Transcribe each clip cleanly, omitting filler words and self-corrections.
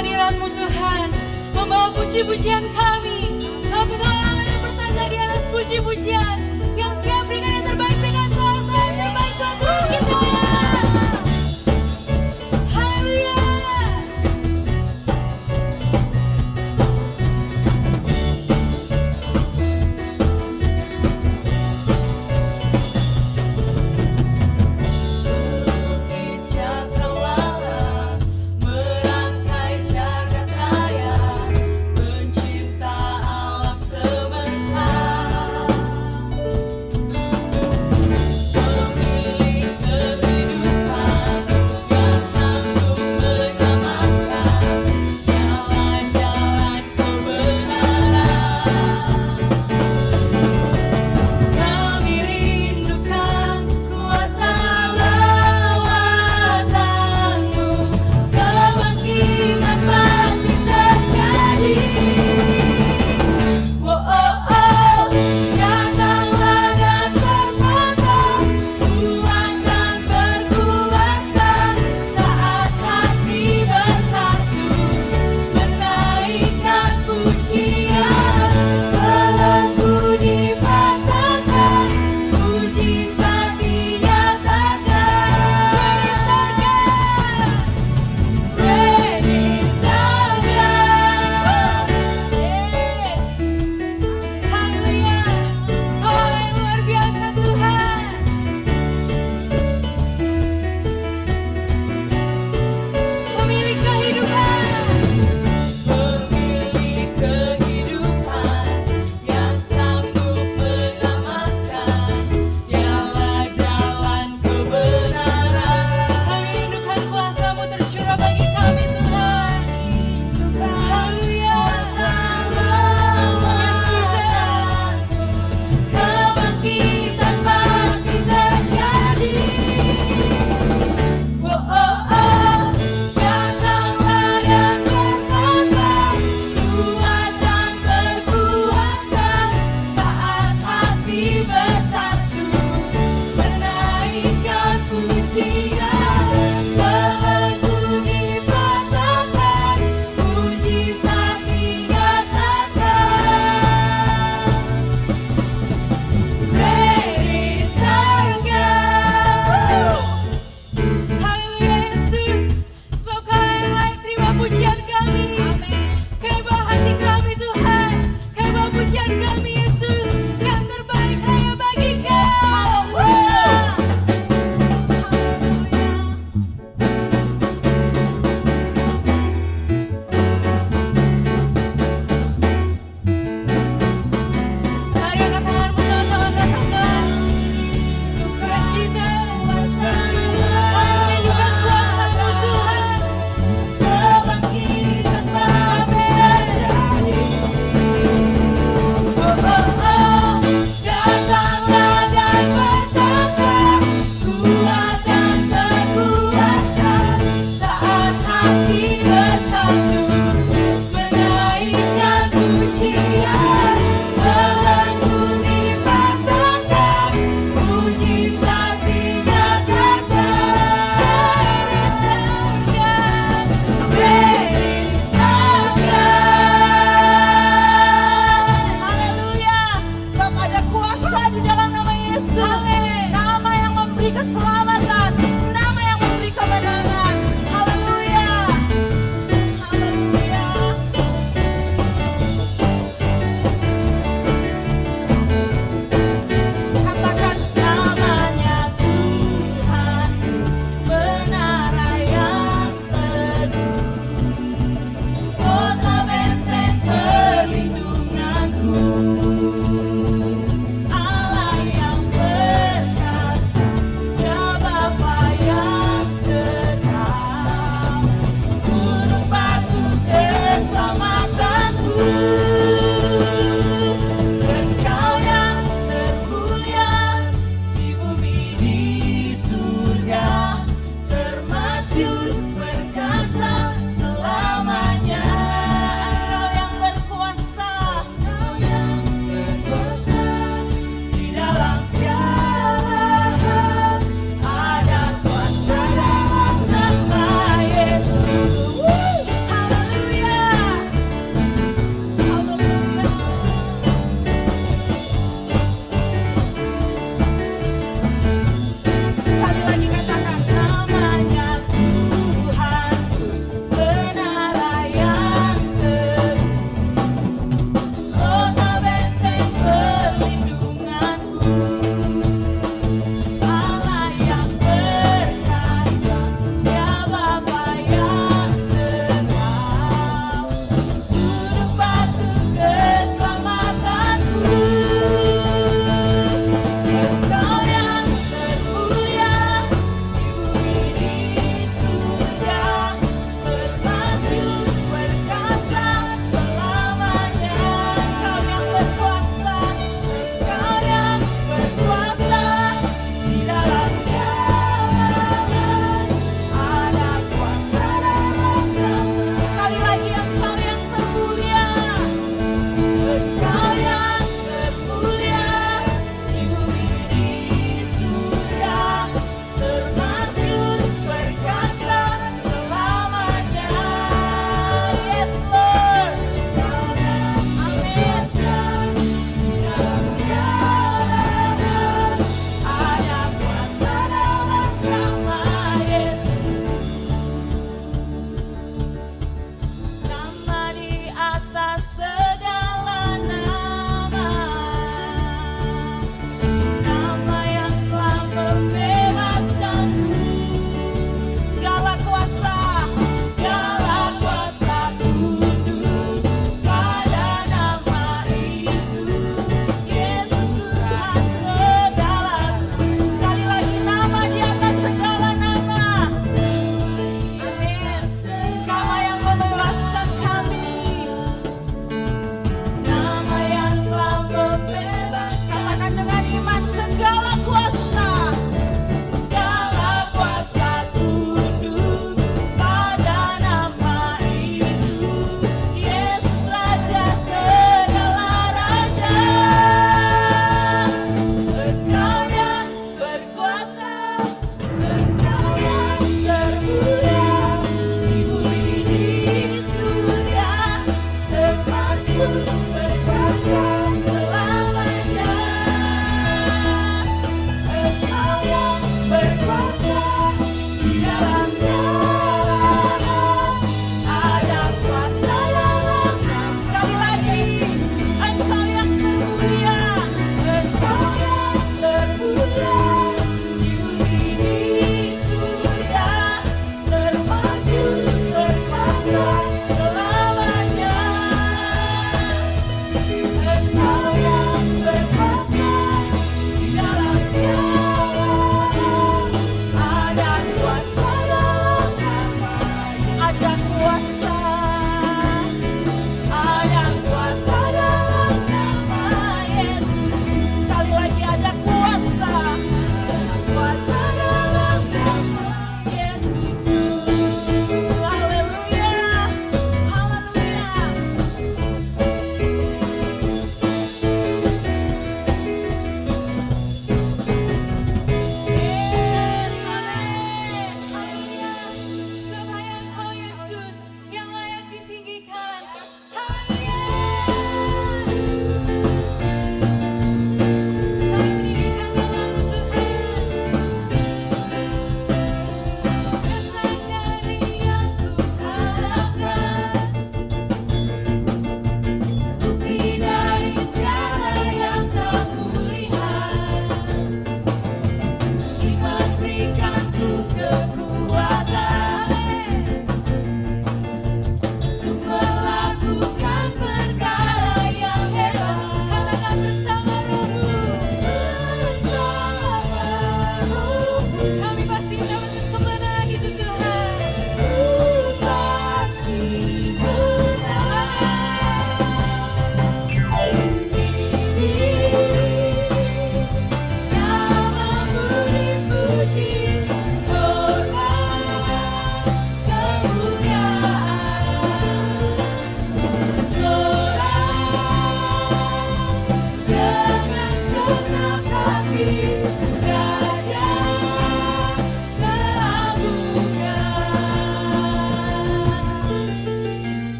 kehadiran-Mu Tuhan, membawa puji-pujian kami. Satu kalangan yang bertanda di atas puji-pujian, yang siap berikan yang terbaik dengan suara yang terbaik buat Tuhan kita. Haleluya.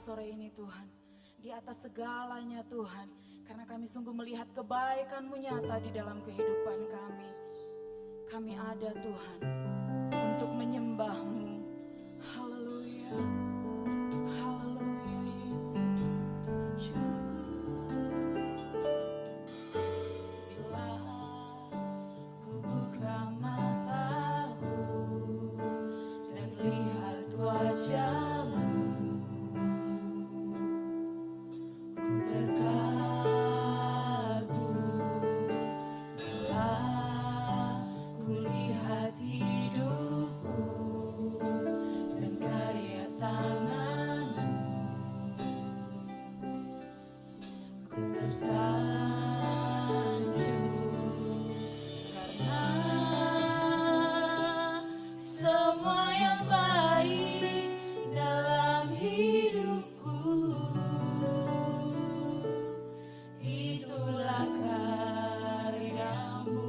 sore ini Tuhan. Di atas segalanya Tuhan. Karena kami sungguh melihat kebaikan-Mu nyata di dalam kehidupan kami. Kami ada Tuhan untuk menyembah-Mu. Haleluya. Haleluya Yesus. Syukur. Bila ku buka mataku dan lihat wajah-Mu, ku terkagum. Bila ku lihat hidupku dan karya tangan-Mu, ku tersanjung. Karena semua yang baik dalam hidupku, itulah karya-Mu.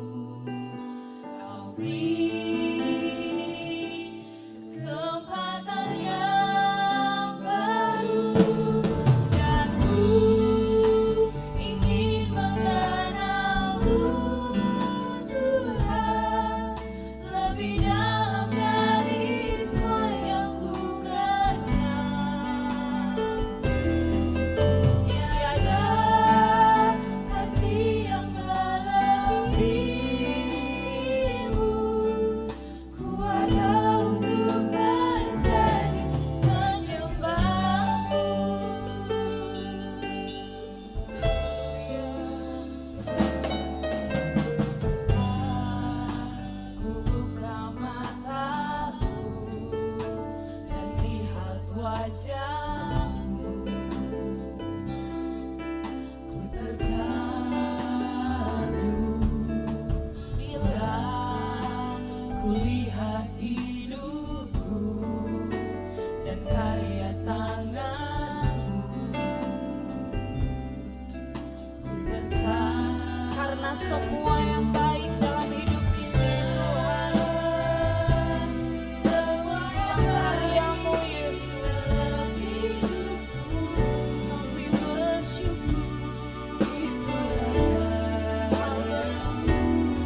Kau beri kesempatan yang baru, dan ku ingin mengenal-Mu Tuhan lebih dalam dari semua yang ku kenal. Tiada kasih yang melebihi-Mu. Ku ada untuk menjadi penyembah-Mu. Ku buka mataku dan lihat wajah-Mu, ku tersanjung. Bila ku lihat hidupku dan karya tangan-Mu, ku tersanjung. Karena semua yang baik dalam hidup ini Tuhan, semua yang karya-Mu Yesus, kami bersyukur. Itulah haleluya.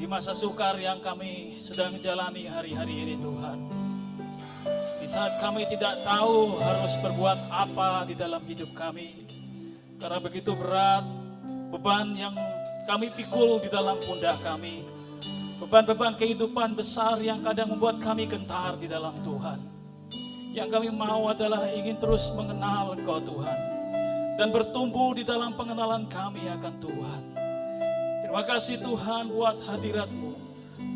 di masa sukar yang kami sedang jalani hari-hari ini Tuhan. Di saat kami tidak tahu harus berbuat apa di dalam hidup kami. Karena begitu berat beban yang kami pikul di dalam pundak kami. Beban-beban kehidupan besar yang kadang membuat kami gentar di dalam Tuhan. Yang kami mau adalah ingin terus mengenal Engkau Tuhan. Dan bertumbuh di dalam pengenalan kami akan Tuhan. Terima kasih Tuhan buat hadirat-Mu,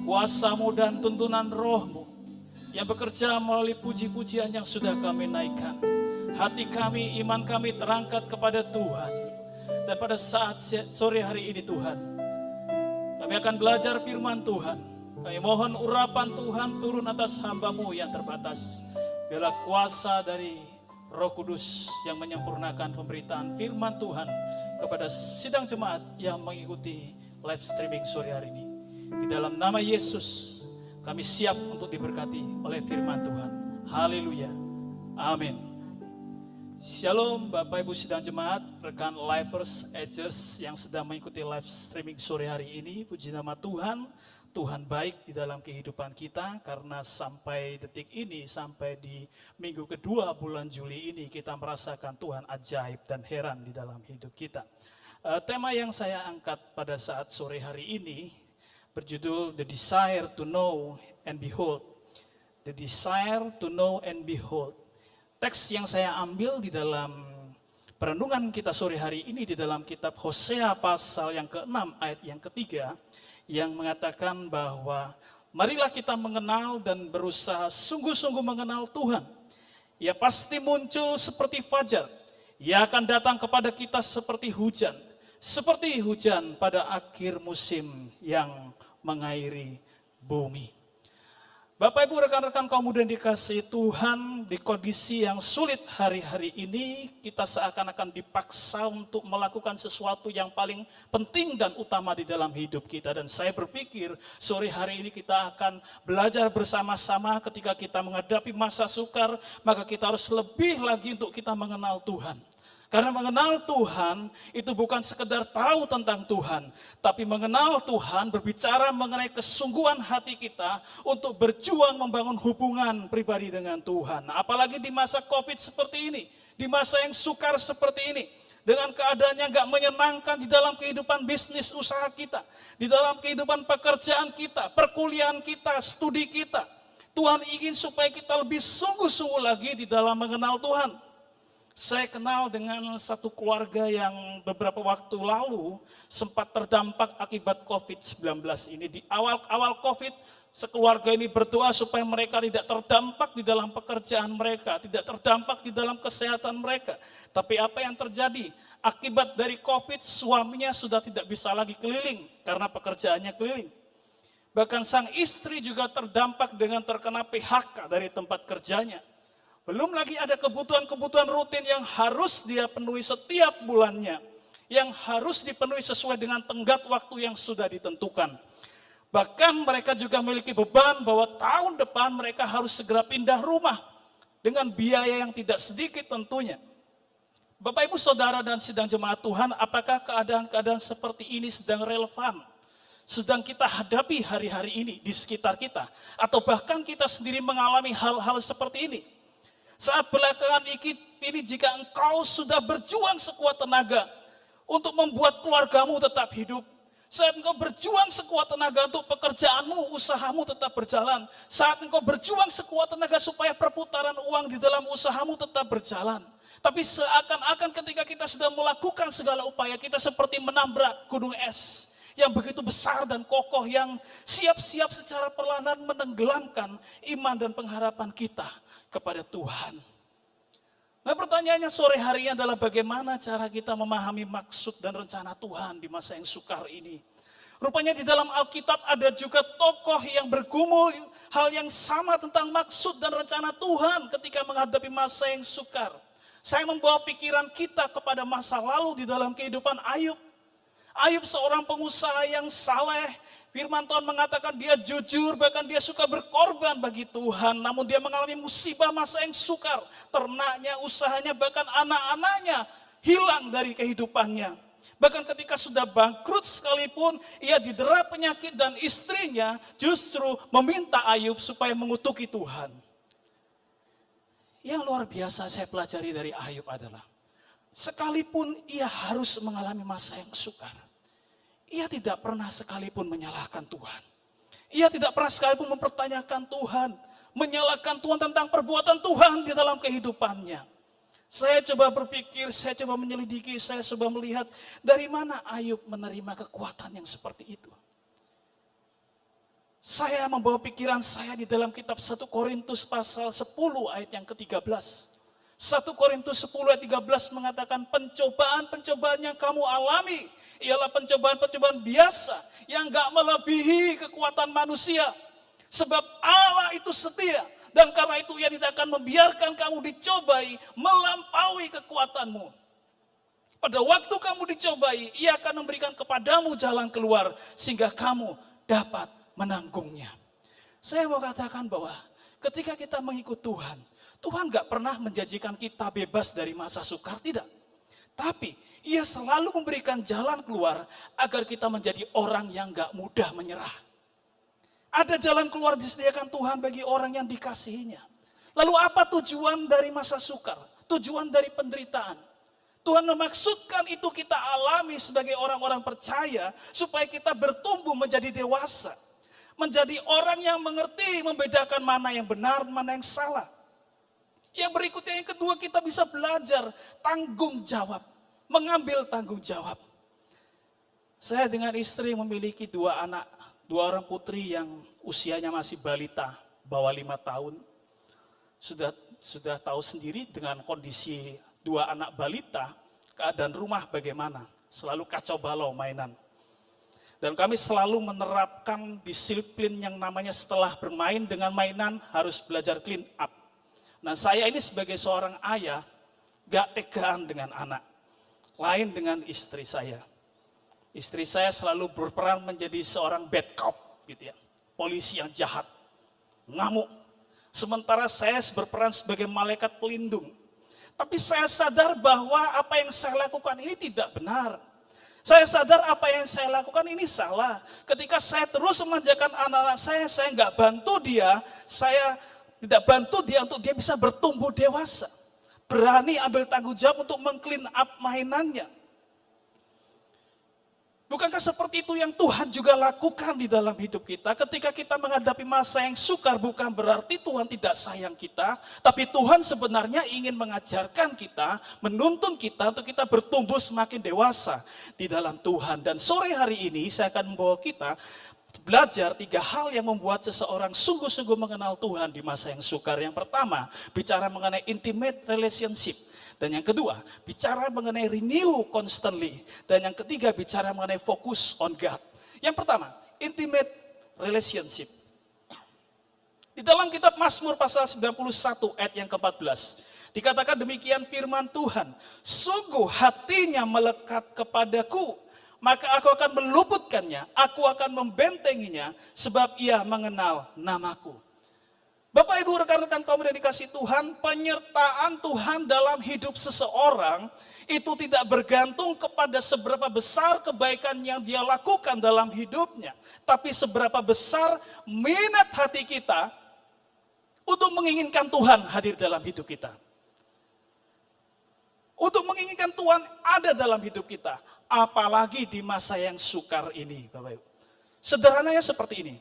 kuasa-Mu dan tuntunan Roh-Mu yang bekerja melalui puji-pujian yang sudah kami naikkan. Hati kami, iman kami terangkat kepada Tuhan. Dan pada saat sore hari ini Tuhan, kami akan belajar firman Tuhan. Kami mohon urapan Tuhan turun atas hamba-Mu yang terbatas. Biarlah kuasa dari Roh Kudus yang menyempurnakan pemberitaan firman Tuhan kepada sidang jemaat yang mengikuti live streaming sore hari ini. Di dalam nama Yesus, kami siap untuk diberkati oleh firman Tuhan. Haleluya. Amin. Shalom Bapak Ibu sidang jemaat, rekan Lifers, Edgers yang sedang mengikuti live streaming sore hari ini. Puji nama Tuhan, Tuhan baik di dalam kehidupan kita karena sampai detik ini, sampai di minggu kedua bulan Juli ini kita merasakan Tuhan ajaib dan heran di dalam hidup kita. Tema yang saya angkat pada saat sore hari ini berjudul The Desire to Know and Behold. The Desire to Know and Behold. Teks yang saya ambil di dalam perenungan kita sore hari ini di dalam kitab Hosea pasal yang ke-6 ayat yang ketiga yang mengatakan bahwa marilah kita mengenal dan berusaha sungguh-sungguh mengenal Tuhan. Ia pasti muncul seperti fajar. Ia akan datang kepada kita seperti hujan. Seperti hujan pada akhir musim yang mengairi bumi. Bapak Ibu rekan-rekan kaum muda yang dikasihi Tuhan, di kondisi yang sulit hari-hari ini kita seakan-akan dipaksa untuk melakukan sesuatu yang paling penting dan utama di dalam hidup kita. Dan saya berpikir sore hari ini kita akan belajar bersama-sama ketika kita menghadapi masa sukar, maka kita harus lebih lagi untuk kita mengenal Tuhan. Karena mengenal Tuhan itu bukan sekedar tahu tentang Tuhan, tapi mengenal Tuhan berbicara mengenai kesungguhan hati kita untuk berjuang membangun hubungan pribadi dengan Tuhan. Apalagi di masa COVID seperti ini, di masa yang sukar seperti ini, dengan keadaan yang gak menyenangkan di dalam kehidupan bisnis usaha kita, di dalam kehidupan pekerjaan kita, perkuliahan kita, studi kita. Tuhan ingin supaya kita lebih sungguh-sungguh lagi di dalam mengenal Tuhan. Saya kenal dengan satu keluarga yang beberapa waktu lalu sempat terdampak akibat COVID-19 ini. Di awal-awal COVID, sekeluarga ini berdoa supaya mereka tidak terdampak di dalam pekerjaan mereka, tidak terdampak di dalam kesehatan mereka. Tapi apa yang terjadi? Akibat dari COVID, suaminya sudah tidak bisa lagi keliling karena pekerjaannya keliling. Bahkan sang istri juga terdampak dengan terkena PHK dari tempat kerjanya. Belum lagi ada kebutuhan-kebutuhan rutin yang harus dia penuhi setiap bulannya. Yang harus dipenuhi sesuai dengan tenggat waktu yang sudah ditentukan. Bahkan mereka juga memiliki beban bahwa tahun depan mereka harus segera pindah rumah. Dengan biaya yang tidak sedikit tentunya. Bapak Ibu Saudara dan sidang jemaat Tuhan, apakah keadaan-keadaan seperti ini sedang relevan? Sedang kita hadapi hari-hari ini di sekitar kita? Atau bahkan kita sendiri mengalami hal-hal seperti ini? Saat belakangan ini jika engkau sudah berjuang sekuat tenaga untuk membuat keluargamu tetap hidup. Saat engkau berjuang sekuat tenaga untuk pekerjaanmu, usahamu tetap berjalan. Saat engkau berjuang sekuat tenaga supaya perputaran uang di dalam usahamu tetap berjalan. Tapi seakan-akan ketika kita sudah melakukan segala upaya, kita seperti menabrak gunung es yang begitu besar dan kokoh yang siap-siap secara perlahan menenggelamkan iman dan pengharapan kita kepada Tuhan. Nah pertanyaannya sore hari ini adalah bagaimana cara kita memahami maksud dan rencana Tuhan di masa yang sukar ini. Rupanya di dalam Alkitab ada juga tokoh yang bergumul hal yang sama tentang maksud dan rencana Tuhan ketika menghadapi masa yang sukar. Saya membawa pikiran kita kepada masa lalu di dalam kehidupan Ayub. Ayub seorang pengusaha yang saleh. Firman Tuhan mengatakan dia jujur, bahkan dia suka berkorban bagi Tuhan. Namun dia mengalami musibah masa yang sukar. Ternaknya, usahanya, bahkan anak-anaknya hilang dari kehidupannya. Bahkan ketika sudah bangkrut sekalipun, ia didera penyakit dan istrinya justru meminta Ayub supaya mengutuki Tuhan. Yang luar biasa saya pelajari dari Ayub adalah, sekalipun ia harus mengalami masa yang sukar, ia tidak pernah sekalipun menyalahkan Tuhan. Ia tidak pernah sekalipun mempertanyakan Tuhan, menyalahkan Tuhan tentang perbuatan Tuhan di dalam kehidupannya. Saya coba berpikir, saya coba menyelidiki, saya coba melihat dari mana Ayub menerima kekuatan yang seperti itu. Saya membawa pikiran saya di dalam kitab 1 Korintus pasal 10 ayat yang ke-13. 1 Korintus 10 ayat 13 mengatakan pencobaan-pencobaan yang kamu alami ialah pencobaan-pencobaan biasa yang gak melebihi kekuatan manusia. Sebab Allah itu setia. Dan karena itu ia tidak akan membiarkan kamu dicobai melampaui kekuatanmu. Pada waktu kamu dicobai, ia akan memberikan kepadamu jalan keluar sehingga kamu dapat menanggungnya. Saya mau katakan bahwa ketika kita mengikut Tuhan, Tuhan gak pernah menjanjikan kita bebas dari masa sukar, tidak. Tapi ia selalu memberikan jalan keluar agar kita menjadi orang yang gak mudah menyerah. Ada jalan keluar disediakan Tuhan bagi orang yang dikasihinya. Lalu apa tujuan dari masa sukar? Tujuan dari penderitaan? Tuhan memaksudkan itu kita alami sebagai orang-orang percaya supaya kita bertumbuh menjadi dewasa. Menjadi orang yang mengerti, membedakan mana yang benar, mana yang salah. Yang berikutnya, yang kedua, kita bisa belajar tanggung jawab. Mengambil tanggung jawab. Saya dengan istri memiliki 2 anak. 2 orang putri yang usianya masih balita, bawah 5 tahun. Sudah tahu sendiri dengan kondisi 2 anak balita, keadaan rumah bagaimana. Selalu kacau balau mainan. Dan kami selalu menerapkan disiplin yang namanya setelah bermain dengan mainan harus belajar clean up. Nah, saya ini sebagai seorang ayah gak tegaan dengan anak. Lain dengan istri saya. Istri saya selalu berperan menjadi seorang bad cop, gitu ya, polisi yang jahat, ngamuk. Sementara saya berperan sebagai malaikat pelindung. Tapi saya sadar bahwa apa yang saya lakukan ini tidak benar. Saya sadar apa yang saya lakukan ini salah. Ketika saya terus memanjakan anak-anak saya nggak bantu dia, saya tidak bantu dia untuk dia bisa bertumbuh dewasa. Berani ambil tanggung jawab untuk meng-clean up mainannya. Bukankah seperti itu yang Tuhan juga lakukan di dalam hidup kita? Ketika kita menghadapi masa yang sukar, bukan berarti Tuhan tidak sayang kita, tapi Tuhan sebenarnya ingin mengajarkan kita, menuntun kita untuk kita bertumbuh semakin dewasa di dalam Tuhan. Dan sore hari ini saya akan membawa kita belajar 3 hal yang membuat seseorang sungguh-sungguh mengenal Tuhan di masa yang sukar. Yang pertama, bicara mengenai intimate relationship. Dan yang kedua, bicara mengenai renew constantly. Dan yang ketiga, bicara mengenai focus on God. Yang pertama, intimate relationship. Di dalam kitab Mazmur pasal 91 ayat yang ke-14. Dikatakan demikian firman Tuhan. Sungguh hatinya melekat kepadaku. Maka aku akan meluputkannya, aku akan membentenginya. Sebab ia mengenal namaku. Bapak Ibu rekan-rekan kaum yang dikasihi Tuhan, penyertaan Tuhan dalam hidup seseorang itu tidak bergantung kepada seberapa besar kebaikan yang dia lakukan dalam hidupnya. Tapi seberapa besar minat hati kita untuk menginginkan Tuhan hadir dalam hidup kita. Untuk menginginkan Tuhan ada dalam hidup kita. Apalagi di masa yang sukar ini, Bapak Ibu. Sederhananya seperti ini.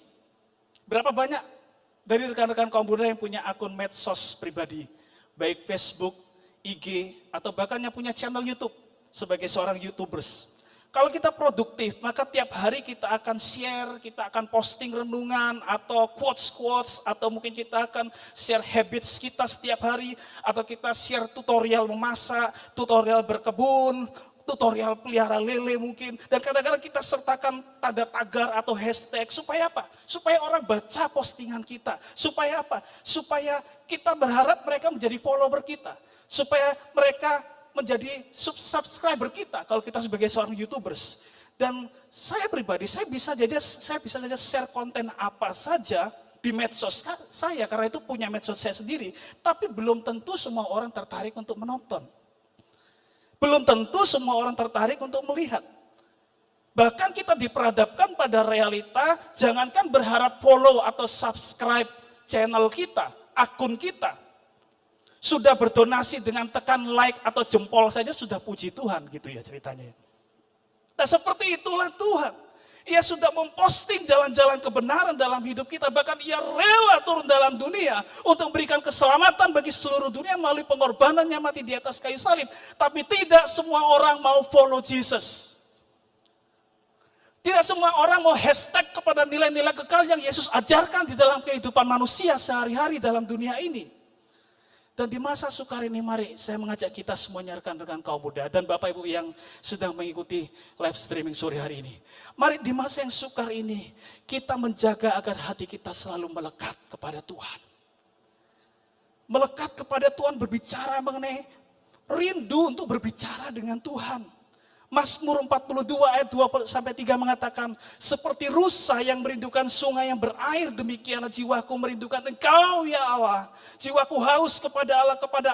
Berapa banyak dari rekan-rekan kaum muda yang punya akun medsos pribadi, baik Facebook, IG, atau bahkan yang punya channel YouTube sebagai seorang YouTubers. Kalau kita produktif, maka tiap hari kita akan share, kita akan posting renungan, atau quotes-quotes, atau mungkin kita akan share habits kita setiap hari, atau kita share tutorial memasak, tutorial berkebun, tutorial pelihara lele mungkin. Dan kadang-kadang kita sertakan tanda tagar atau hashtag. Supaya apa? Supaya orang baca postingan kita. Supaya apa? Supaya kita berharap mereka menjadi follower kita. Supaya mereka menjadi subscriber kita kalau kita sebagai seorang YouTubers. Dan saya pribadi, saya bisa saja share konten apa saja di medsos saya. Karena itu punya medsos saya sendiri. Tapi belum tentu semua orang tertarik untuk menonton. Belum tentu semua orang tertarik untuk melihat. Bahkan kita diperhadapkan pada realita, jangankan berharap follow atau subscribe channel kita, akun kita. Sudah berdonasi dengan tekan like atau jempol saja sudah puji Tuhan gitu ya ceritanya. Nah seperti itulah Tuhan. Ia sudah memposting jalan-jalan kebenaran dalam hidup kita. Bahkan ia rela turun dalam dunia untuk memberikan keselamatan bagi seluruh dunia melalui pengorbanannya mati di atas kayu salib. Tapi tidak semua orang mau follow Jesus. Tidak semua orang mau hashtag kepada nilai-nilai kekal yang Yesus ajarkan di dalam kehidupan manusia sehari-hari dalam dunia ini. Dan di masa sukar ini mari saya mengajak kita semuanya rekan-rekan kaum muda dan Bapak Ibu yang sedang mengikuti live streaming sore hari ini. Mari di masa yang sukar ini kita menjaga agar hati kita selalu melekat kepada Tuhan. Melekat kepada Tuhan, berbicara mengenai rindu untuk berbicara dengan Tuhan. Mazmur 42 ayat 2-3 mengatakan, seperti rusa yang merindukan sungai yang berair, demikianlah jiwaku merindukan Engkau ya Allah. Jiwaku haus kepada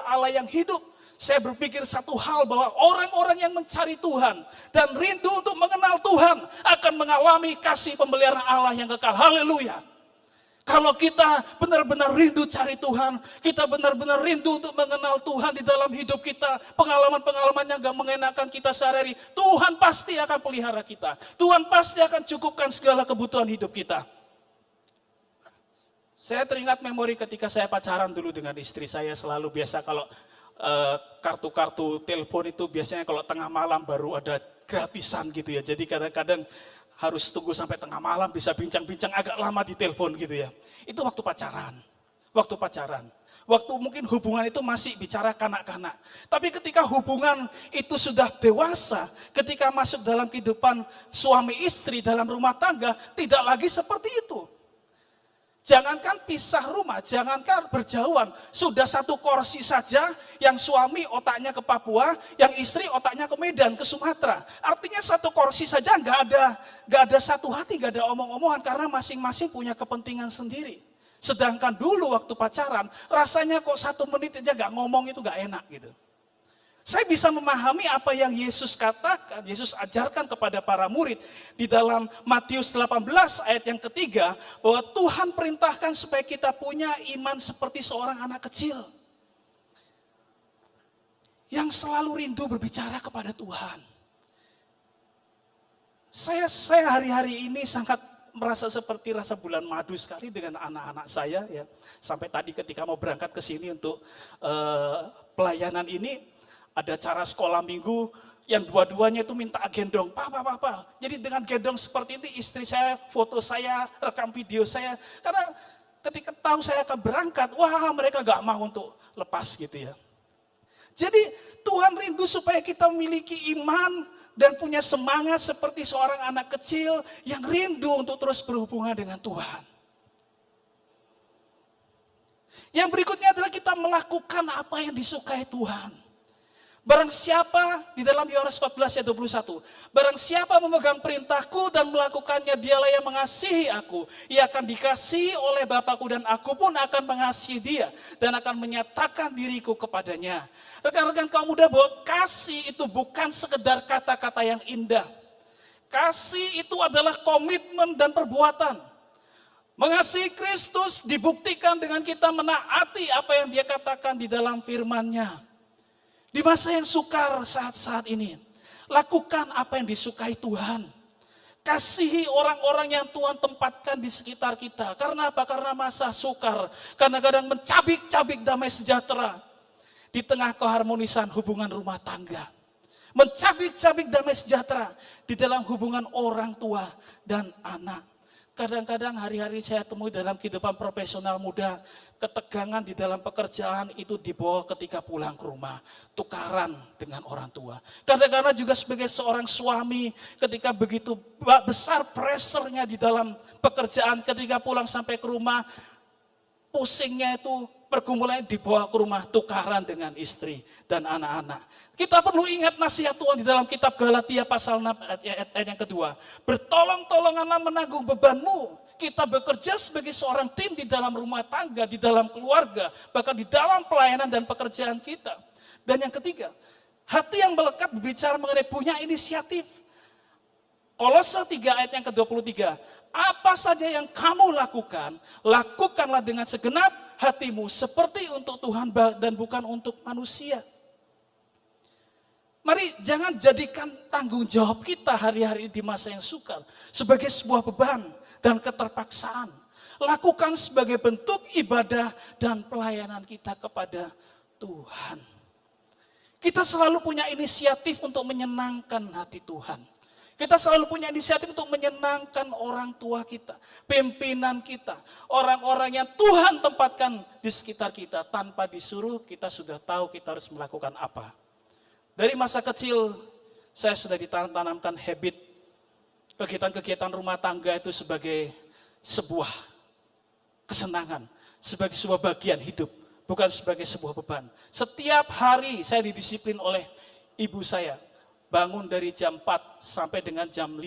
Allah yang hidup. Saya berpikir satu hal bahwa orang-orang yang mencari Tuhan dan rindu untuk mengenal Tuhan akan mengalami kasih pemeliharaan Allah yang kekal. Haleluya. Kalau kita benar-benar rindu cari Tuhan, kita benar-benar rindu untuk mengenal Tuhan di dalam hidup kita, pengalaman-pengalaman yang gak mengenakan kita sehari-hari, Tuhan pasti akan pelihara kita. Tuhan pasti akan cukupkan segala kebutuhan hidup kita. Saya teringat memori ketika saya pacaran dulu dengan istri saya, selalu biasa kalau kartu-kartu telepon itu biasanya kalau tengah malam baru ada gratisan gitu ya. Jadi kadang-kadang harus tunggu sampai tengah malam, bisa bincang-bincang agak lama di telepon gitu ya. Itu waktu pacaran. Waktu mungkin hubungan itu masih bicara kanak-kanak. Tapi ketika hubungan itu sudah dewasa, ketika masuk dalam kehidupan suami istri dalam rumah tangga, tidak lagi seperti itu. Jangankan pisah rumah, jangankan berjauhan, sudah satu kursi saja yang suami otaknya ke Papua, yang istri otaknya ke Medan, ke Sumatera. Artinya satu kursi saja nggak ada satu hati, nggak ada omong-omongan karena masing-masing punya kepentingan sendiri. Sedangkan dulu waktu pacaran, rasanya kok 1 menit aja nggak ngomong itu nggak enak gitu. Saya bisa memahami apa yang Yesus katakan, Yesus ajarkan kepada para murid di dalam Matius 18 ayat yang ketiga, bahwa Tuhan perintahkan supaya kita punya iman seperti seorang anak kecil yang selalu rindu berbicara kepada Tuhan. Saya hari-hari ini sangat merasa seperti rasa bulan madu sekali dengan anak-anak saya ya. Sampai tadi ketika mau berangkat ke sini untuk pelayanan ini, ada cara sekolah minggu yang dua-duanya itu minta gendong. Papa. Jadi dengan gendong seperti ini istri saya, foto saya, rekam video saya. Karena ketika tahu saya akan berangkat, wah mereka gak mau untuk lepas gitu ya. Jadi Tuhan rindu supaya kita memiliki iman dan punya semangat seperti seorang anak kecil yang rindu untuk terus berhubungan dengan Tuhan. Yang berikutnya adalah kita melakukan apa yang disukai Tuhan. Barang siapa, di dalam Yohanes 14 ayat 21, barang siapa memegang perintahku dan melakukannya, dialah yang mengasihi aku. Ia akan dikasihi oleh Bapakku dan aku pun akan mengasihi dia dan akan menyatakan diriku kepadanya. Rekan-rekan kaum muda, bahwa kasih itu bukan sekedar kata-kata yang indah. Kasih itu adalah komitmen dan perbuatan. Mengasihi Kristus dibuktikan dengan kita menaati apa yang dia katakan di dalam firman-Nya. Di masa yang sukar saat-saat ini, lakukan apa yang disukai Tuhan. Kasihi orang-orang yang Tuhan tempatkan di sekitar kita. Karena apa? Karena masa sukar. Karena kadang mencabik-cabik damai sejahtera di tengah keharmonisan hubungan rumah tangga. Mencabik-cabik damai sejahtera di dalam hubungan orang tua dan anak. Kadang-kadang hari-hari saya temui dalam kehidupan profesional muda, ketegangan di dalam pekerjaan itu dibawa ketika pulang ke rumah, tukaran dengan orang tua. Kadang-kadang juga sebagai seorang suami, ketika begitu besar pressure-nya di dalam pekerjaan, ketika pulang sampai ke rumah, pusingnya itu pergumulannya dibawa ke rumah, tukaran dengan istri dan anak-anak. Kita perlu ingat nasihat Tuhan di dalam kitab Galatia pasal 6 ayat yang kedua. Bertolong-tolonganlah menanggung bebanmu. Kita bekerja sebagai seorang tim di dalam rumah tangga, di dalam keluarga, bahkan di dalam pelayanan dan pekerjaan kita. Dan yang ketiga, Hati yang melekat berbicara mengenai punya inisiatif. Kolose 3 ayat yang ke-23. Apa saja yang kamu lakukan, lakukanlah dengan segenap hatimu seperti untuk Tuhan dan bukan untuk manusia. Mari jangan jadikan tanggung jawab kita hari-hari di masa yang sukar sebagai sebuah beban dan keterpaksaan. Lakukan sebagai bentuk ibadah dan pelayanan kita kepada Tuhan. Kita selalu punya inisiatif untuk menyenangkan hati Tuhan. Kita selalu punya inisiatif untuk menyenangkan orang tua kita, pimpinan kita, orang-orang yang Tuhan tempatkan di sekitar kita. Tanpa disuruh, kita sudah tahu kita harus melakukan apa. Dari masa kecil, saya sudah ditanamkan habit kegiatan-kegiatan rumah tangga itu sebagai sebuah kesenangan, sebagai sebuah bagian hidup, bukan sebagai sebuah beban. Setiap hari saya didisiplin oleh ibu saya. Bangun dari jam 4 sampai dengan jam 5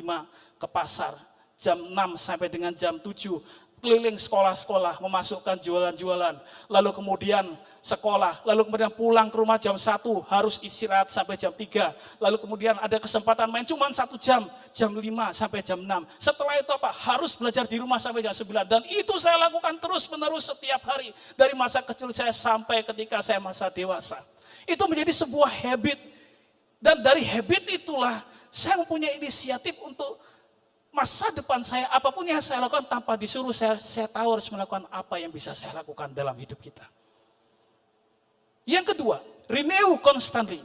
ke pasar. Jam 6 sampai dengan jam 7 keliling sekolah-sekolah memasukkan jualan-jualan. Lalu kemudian sekolah, lalu kemudian pulang ke rumah jam 1 harus istirahat sampai jam 3. Lalu kemudian ada kesempatan main cuma 1 jam, jam 5 sampai jam 6. Setelah itu apa? Harus belajar di rumah sampai jam 9. Dan itu saya lakukan terus-menerus setiap hari. Dari masa kecil saya sampai ketika saya masa dewasa. Itu menjadi sebuah habit. Dan dari habit itulah saya mempunyai inisiatif untuk masa depan saya, apapun yang saya lakukan tanpa disuruh, saya tahu harus melakukan apa yang bisa saya lakukan dalam hidup kita. Yang kedua, renew constantly.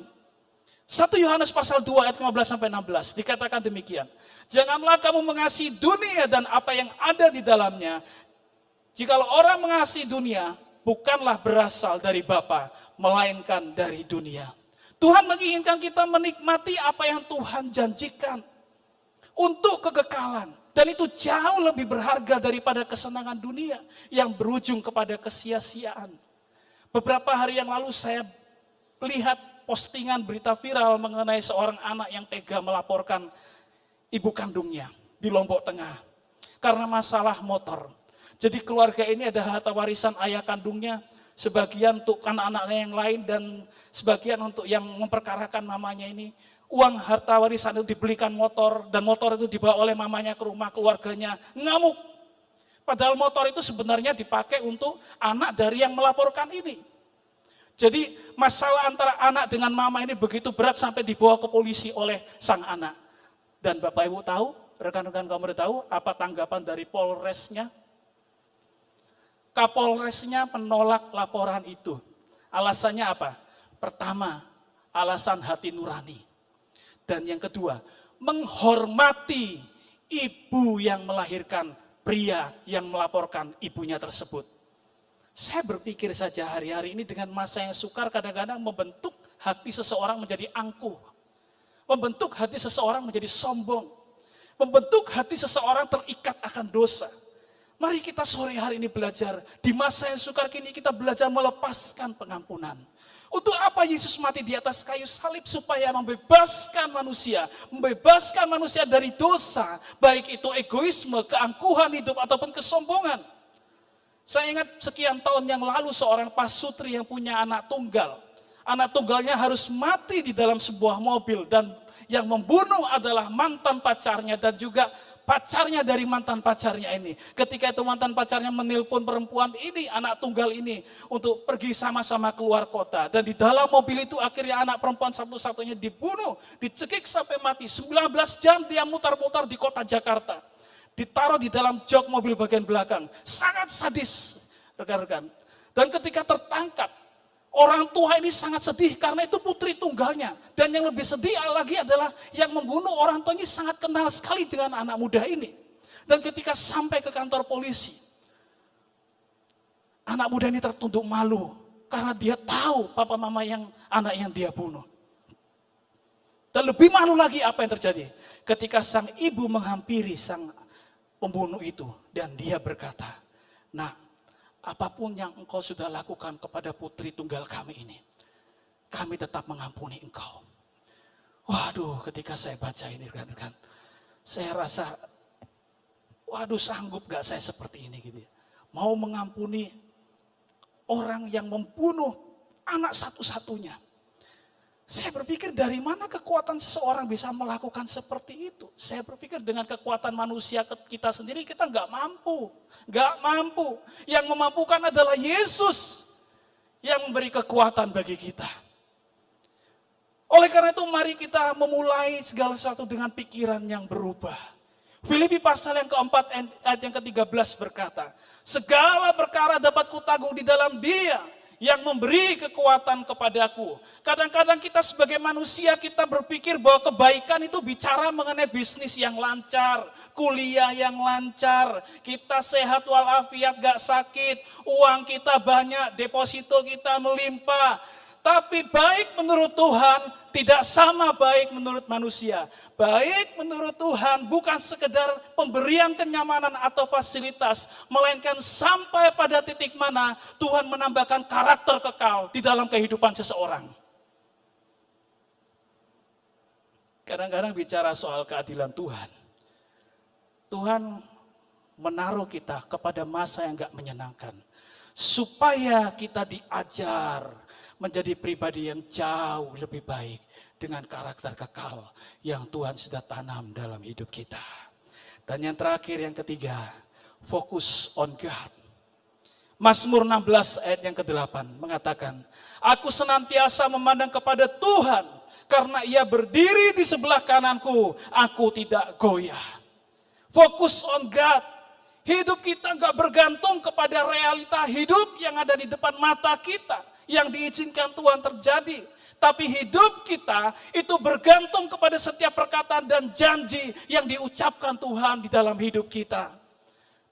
1 Yohanes pasal 2 ayat 15-16 dikatakan demikian. Janganlah kamu mengasihi dunia dan apa yang ada di dalamnya. Jikalau orang mengasihi dunia, bukanlah berasal dari Bapa, melainkan dari dunia. Tuhan menginginkan kita menikmati apa yang Tuhan janjikan untuk kekekalan. Dan itu jauh lebih berharga daripada kesenangan dunia yang berujung kepada kesia-siaan. Beberapa hari yang lalu saya lihat postingan berita viral mengenai seorang anak yang tega melaporkan ibu kandungnya di Lombok Tengah karena masalah motor. Jadi keluarga ini ada harta warisan ayah kandungnya, sebagian untuk anak-anaknya yang lain dan sebagian untuk yang memperkarakan mamanya ini. Uang harta warisan itu dibelikan motor dan motor itu dibawa oleh mamanya ke rumah keluarganya. Ngamuk. Padahal motor itu sebenarnya dipakai untuk anak dari yang melaporkan ini. Jadi masalah antara anak dengan mama ini begitu berat sampai dibawa ke polisi oleh sang anak. Dan Bapak Ibu tahu, rekan-rekan kamu tahu apa tanggapan dari Polresnya? Kapolresnya menolak laporan itu. Alasannya apa? Pertama, alasan hati nurani. Dan yang kedua, menghormati ibu yang melahirkan pria yang melaporkan ibunya tersebut. Saya berpikir saja hari-hari ini dengan masa yang sukar kadang-kadang membentuk hati seseorang menjadi angkuh. Membentuk hati seseorang menjadi sombong. Membentuk hati seseorang terikat akan dosa. Mari kita sore hari ini belajar, di masa yang sukar kini kita belajar melepaskan pengampunan. Untuk apa Yesus mati di atas kayu salib? Supaya membebaskan manusia dari dosa, baik itu egoisme, keangkuhan hidup, ataupun kesombongan. Saya ingat sekian tahun yang lalu seorang pasutri yang punya anak tunggal. Anak tunggalnya harus mati di dalam sebuah mobil dan yang membunuh adalah mantan pacarnya dan juga pacarnya dari mantan pacarnya ini. Ketika itu mantan pacarnya menelpon perempuan ini, anak tunggal ini, untuk pergi sama-sama keluar kota. Dan di dalam mobil itu akhirnya anak perempuan satu-satunya dibunuh, dicekik sampai mati. 19 jam dia mutar-mutar di kota Jakarta. Ditaruh di dalam jok mobil bagian belakang. Sangat sadis, rekan-rekan. Dan ketika tertangkap, orang tua ini sangat sedih karena itu putri tunggalnya. Dan yang lebih sedih lagi adalah yang membunuh orang tua ini sangat kenal sekali dengan anak muda ini. Dan ketika sampai ke kantor polisi, anak muda ini tertunduk malu karena dia tahu papa mama yang anak yang dia bunuh. Dan lebih malu lagi apa yang terjadi ketika sang ibu menghampiri sang pembunuh itu dan dia berkata, "Nah, apapun yang engkau sudah lakukan kepada putri tunggal kami ini, kami tetap mengampuni engkau." Waduh, ketika saya baca ini rekan-rekan, saya rasa, waduh sanggup gak saya seperti ini gitu ya. Mau mengampuni orang yang membunuh anak satu-satunya. Saya berpikir dari mana kekuatan seseorang bisa melakukan seperti itu. Saya berpikir dengan kekuatan manusia kita sendiri kita nggak mampu. Nggak mampu. Yang memampukan adalah Yesus yang memberi kekuatan bagi kita. Oleh karena itu mari kita memulai segala sesuatu dengan pikiran yang berubah. Filipi pasal yang keempat ayat yang ke-13 berkata, segala perkara dapat kutanggung di dalam Dia yang memberi kekuatan kepadaku. Kadang-kadang kita sebagai manusia kita berpikir bahwa kebaikan itu bicara mengenai bisnis yang lancar, kuliah yang lancar, kita sehat walafiat gak sakit, uang kita banyak, deposito kita melimpah. Tapi baik menurut Tuhan tidak sama baik menurut manusia. Baik menurut Tuhan bukan sekedar pemberian kenyamanan atau fasilitas, melainkan sampai pada titik mana Tuhan menambahkan karakter kekal di dalam kehidupan seseorang. Kadang-kadang bicara soal keadilan Tuhan, Tuhan menaruh kita kepada masa yang gak menyenangkan, supaya kita diajar menjadi pribadi yang jauh lebih baik dengan karakter kekal yang Tuhan sudah tanam dalam hidup kita. Dan yang terakhir, yang ketiga, fokus on God. Mazmur 16 ayat yang ke-8 mengatakan, aku senantiasa memandang kepada Tuhan, karena Ia berdiri di sebelah kananku, aku tidak goyah. Fokus on God. Hidup kita gak bergantung kepada realita hidup yang ada di depan mata kita, yang diizinkan Tuhan terjadi. Tapi hidup kita itu bergantung kepada setiap perkataan dan janji yang diucapkan Tuhan di dalam hidup kita.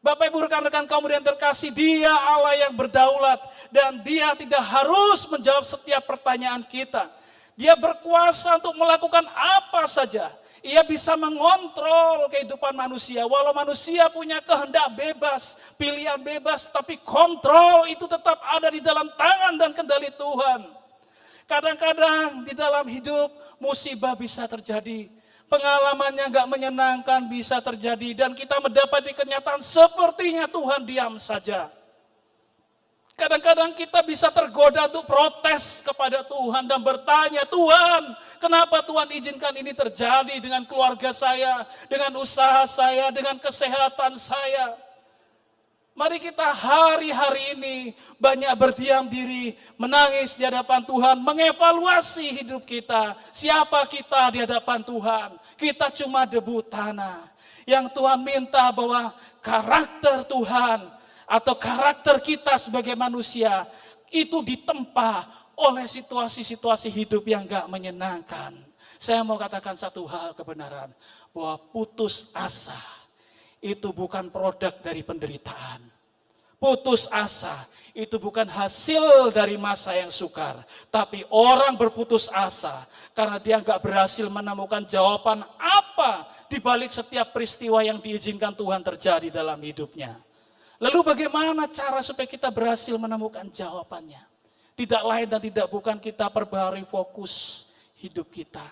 Bapak Ibu rekan-rekan kaum yang terkasih, Dia Allah yang berdaulat dan Dia tidak harus menjawab setiap pertanyaan kita. Dia berkuasa untuk melakukan apa saja. Ia bisa mengontrol kehidupan manusia. Walau manusia punya kehendak bebas, pilihan bebas, tapi kontrol itu tetap ada di dalam tangan dan kendali Tuhan. Kadang-kadang di dalam hidup musibah bisa terjadi. Pengalamannya gak menyenangkan bisa terjadi. Dan kita mendapati kenyataan sepertinya Tuhan diam saja. Kadang-kadang kita bisa tergoda untuk protes kepada Tuhan dan bertanya, Tuhan, kenapa Tuhan izinkan ini terjadi dengan keluarga saya, dengan usaha saya, dengan kesehatan saya. Mari kita hari-hari ini banyak berdiam diri, menangis di hadapan Tuhan, mengevaluasi hidup kita. Siapa kita di hadapan Tuhan? Kita cuma debu tanah. Yang Tuhan minta bahwa karakter Tuhan atau karakter kita sebagai manusia itu ditempa oleh situasi-situasi hidup yang gak menyenangkan. Saya mau katakan satu hal kebenaran, bahwa putus asa itu bukan produk dari penderitaan. Putus asa itu bukan hasil dari masa yang sukar, tapi orang berputus asa karena dia gak berhasil menemukan jawaban apa di balik setiap peristiwa yang diizinkan Tuhan terjadi dalam hidupnya. Lalu bagaimana cara supaya kita berhasil menemukan jawabannya? Tidak lain dan tidak bukan kita perbaharui fokus hidup kita.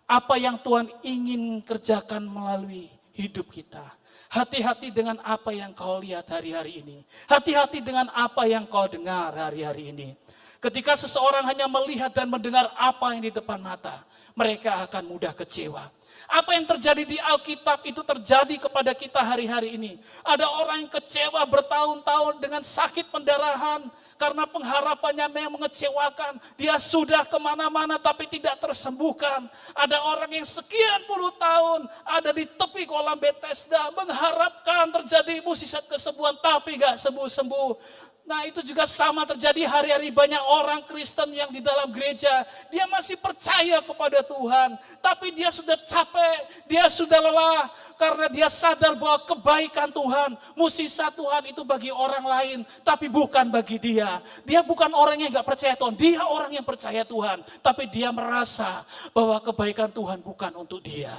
Apa yang Tuhan ingin kerjakan melalui hidup kita. Hati-hati dengan apa yang kau lihat hari-hari ini. Hati-hati dengan apa yang kau dengar hari-hari ini. Ketika seseorang hanya melihat dan mendengar apa yang di depan mata, mereka akan mudah kecewa. Apa yang terjadi di Alkitab itu terjadi kepada kita hari-hari ini. Ada orang yang kecewa bertahun-tahun dengan sakit pendarahan. Karena pengharapannya memang mengecewakan. Dia sudah kemana-mana tapi tidak tersembuhkan. Ada orang yang sekian puluh tahun ada di tepi kolam Bethesda. Mengharapkan terjadi mukjizat kesembuhan tapi gak sembuh-sembuh. Nah itu juga sama terjadi hari-hari banyak orang Kristen yang di dalam gereja. Dia masih percaya kepada Tuhan. Tapi dia sudah capek, dia sudah lelah. Karena dia sadar bahwa kebaikan Tuhan, mukjizat Tuhan itu bagi orang lain. Tapi bukan bagi dia. Dia bukan orang yang gak percaya Tuhan. Dia orang yang percaya Tuhan. Tapi dia merasa bahwa kebaikan Tuhan bukan untuk dia.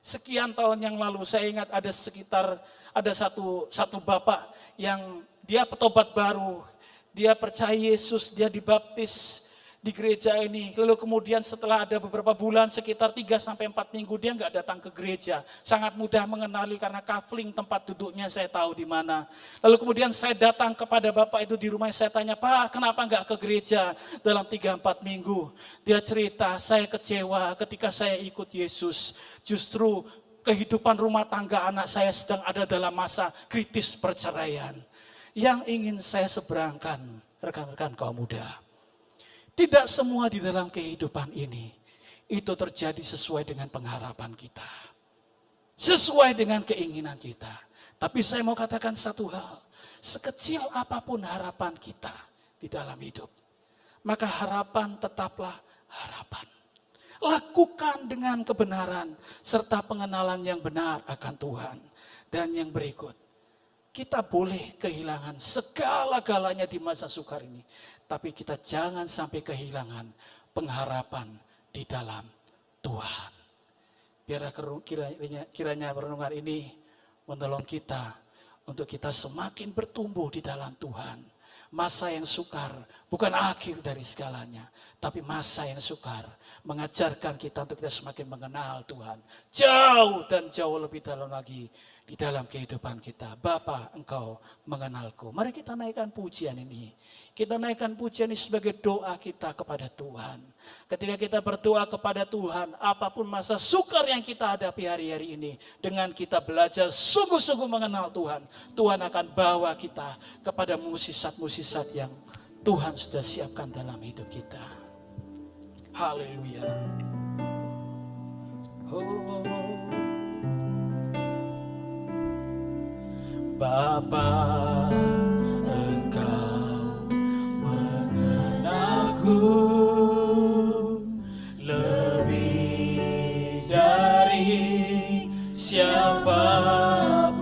Sekian tahun yang lalu saya ingat ada satu bapak yang dia petobat baru, dia percaya Yesus, dia dibaptis, di gereja ini. Lalu kemudian setelah ada beberapa bulan, sekitar 3-4 minggu, dia nggak datang ke gereja. Sangat mudah mengenali karena kafling tempat duduknya saya tahu di mana. Lalu kemudian saya datang kepada bapak itu di rumah, saya tanya, Pak kenapa nggak ke gereja dalam 3-4 minggu? Dia cerita, saya kecewa ketika saya ikut Yesus. Justru kehidupan rumah tangga anak saya sedang ada dalam masa kritis perceraian. Yang ingin saya seberangkan, rekan-rekan kaum muda. Tidak semua di dalam kehidupan ini itu terjadi sesuai dengan pengharapan kita. Sesuai dengan keinginan kita. Tapi saya mau katakan satu hal. Sekecil apapun harapan kita di dalam hidup, maka harapan tetaplah harapan. Lakukan dengan kebenaran serta pengenalan yang benar akan Tuhan. Dan yang berikut, kita boleh kehilangan segala-galanya di masa sukar ini. Tapi kita jangan sampai kehilangan pengharapan di dalam Tuhan. Biar kiranya renungan ini menolong kita untuk kita semakin bertumbuh di dalam Tuhan. Masa yang sukar bukan akhir dari segalanya, tapi masa yang sukar mengajarkan kita untuk kita semakin mengenal Tuhan. Jauh dan jauh lebih dalam lagi di dalam kehidupan kita. Bapa, Engkau mengenalku. Mari kita naikkan pujian ini. Kita naikkan pujian ini sebagai doa kita kepada Tuhan. Ketika kita berdoa kepada Tuhan, apapun masa sukar yang kita hadapi hari-hari ini, dengan kita belajar sungguh-sungguh mengenal Tuhan, Tuhan akan bawa kita kepada musisat-musisat yang Tuhan sudah siapkan dalam hidup kita. Haleluya. Oh. Bapa, Engkau mengenalku lebih dari siapapun.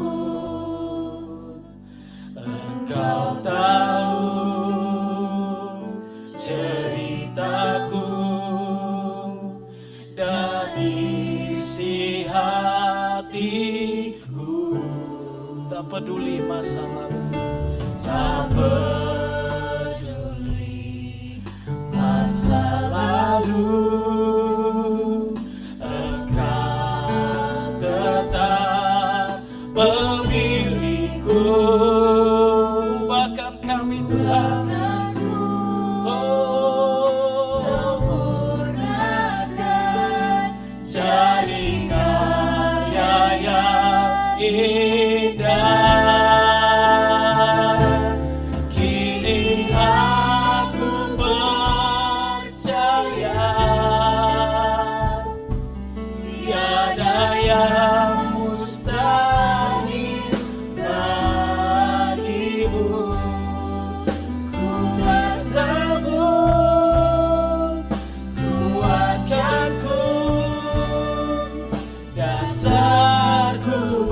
Engkau tahu ceritaku dan isi hatiku. Tak peduli masa lalu, tak peduli masa lalu, Engkau tetap pemilikku. Bahkan kami Tuhan, sempurnakan jadi karya yang kini aku percaya tiada yang mustahil bagimu. Kuasamu kuatkanku, dasarku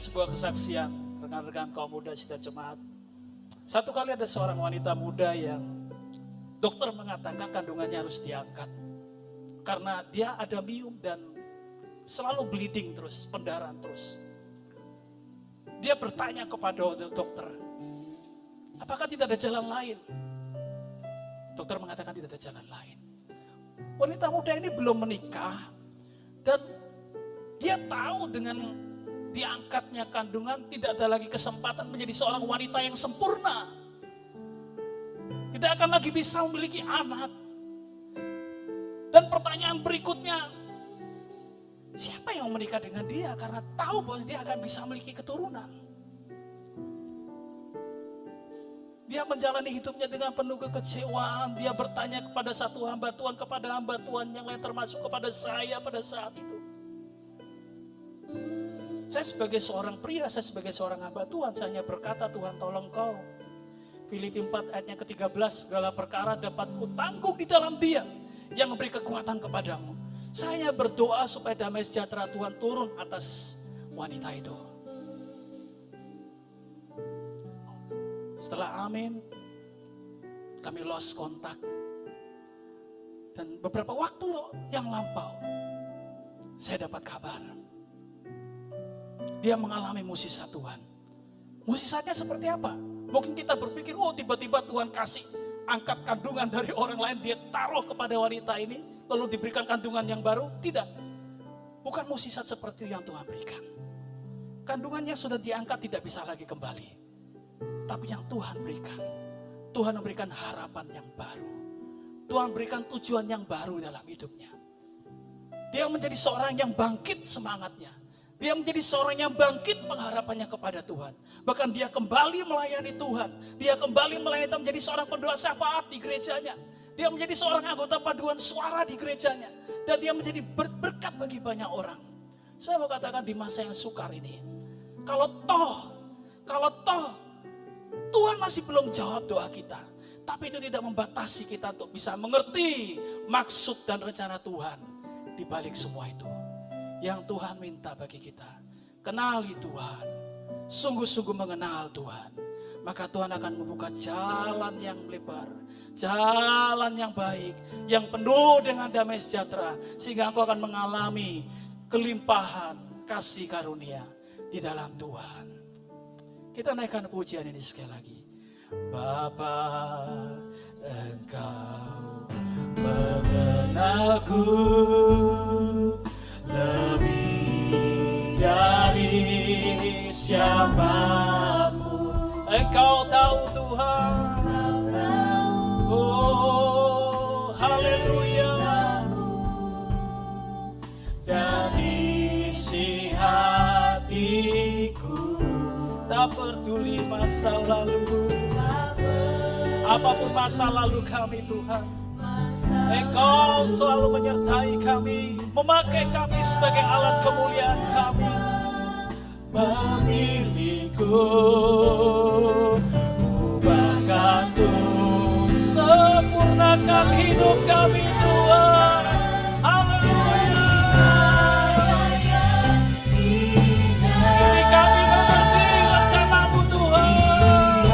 sebuah kesaksian rekan-rekan kaum muda sidang jemaat. Satu kali ada seorang wanita muda yang dokter mengatakan kandungannya harus diangkat karena dia ada miom dan selalu bleeding terus, pendarahan terus. Dia bertanya kepada dokter, apakah tidak ada jalan lain? Dokter mengatakan tidak ada jalan lain. Wanita muda ini belum menikah dan dia tahu dengan diangkatnya kandungan tidak ada lagi kesempatan menjadi seorang wanita yang sempurna. Tidak akan lagi bisa memiliki anak. Dan pertanyaan berikutnya, siapa yang menikah dengan dia? Karena tahu bahwa dia akan bisa memiliki keturunan. Dia menjalani hidupnya dengan penuh kekecewaan. Dia bertanya kepada satu hamba Tuhan, kepada hamba Tuhan yang lain termasuk kepada saya pada saat itu. Saya sebagai seorang pria, saya sebagai seorang hamba Tuhan, saya hanya berkata, Tuhan tolong kau. Filipi 4 ayat yang ke-13, segala perkara dapat kutanggung di dalam Dia yang memberi kekuatan kepadamu. Saya berdoa supaya damai sejahtera Tuhan turun atas wanita itu. Setelah amin, kami lost kontak. Dan beberapa waktu yang lampau, saya dapat kabar. Dia mengalami mukjizat Tuhan. Mukjizatnya seperti apa? Mungkin kita berpikir, oh tiba-tiba Tuhan kasih angkat kandungan dari orang lain, dia taruh kepada wanita ini, lalu diberikan kandungan yang baru. Tidak. Bukan mukjizat seperti yang Tuhan berikan. Kandungannya sudah diangkat, tidak bisa lagi kembali. Tapi yang Tuhan berikan, Tuhan memberikan harapan yang baru. Tuhan berikan tujuan yang baru dalam hidupnya. Dia menjadi seorang yang bangkit semangatnya. Dia menjadi seorang yang bangkit pengharapannya kepada Tuhan. Bahkan dia kembali melayani Tuhan. Dia kembali melayani Tuhan, menjadi seorang pendoa syafaat di gerejanya. Dia menjadi seorang anggota paduan suara di gerejanya. Dan dia menjadi berkat bagi banyak orang. Saya mau katakan di masa yang sukar ini. Kalau toh Tuhan masih belum jawab doa kita. Tapi itu tidak membatasi kita untuk bisa mengerti maksud dan rencana Tuhan di balik semua itu. Yang Tuhan minta bagi kita, kenali Tuhan, sungguh-sungguh mengenal Tuhan. Maka Tuhan akan membuka jalan yang lebar, jalan yang baik, yang penuh dengan damai sejahtera. Sehingga engkau akan mengalami kelimpahan kasih karunia di dalam Tuhan. Kita naikkan pujian ini sekali lagi. Bapa, Engkau mengenalku lebih dari siapapun. Engkau tahu Tuhan. Oh, haleluya. Dan isi hatiku, tak peduli masa lalu, apapun masa lalu kami Tuhan, Engkau selalu menyertai kami, memakai kami sebagai alat kemuliaan kami. Memilihku, ubahkanku, sempurnakan hidup kami Tuhan. Haleluya. Ini kami mengerti rencana-Mu Tuhan.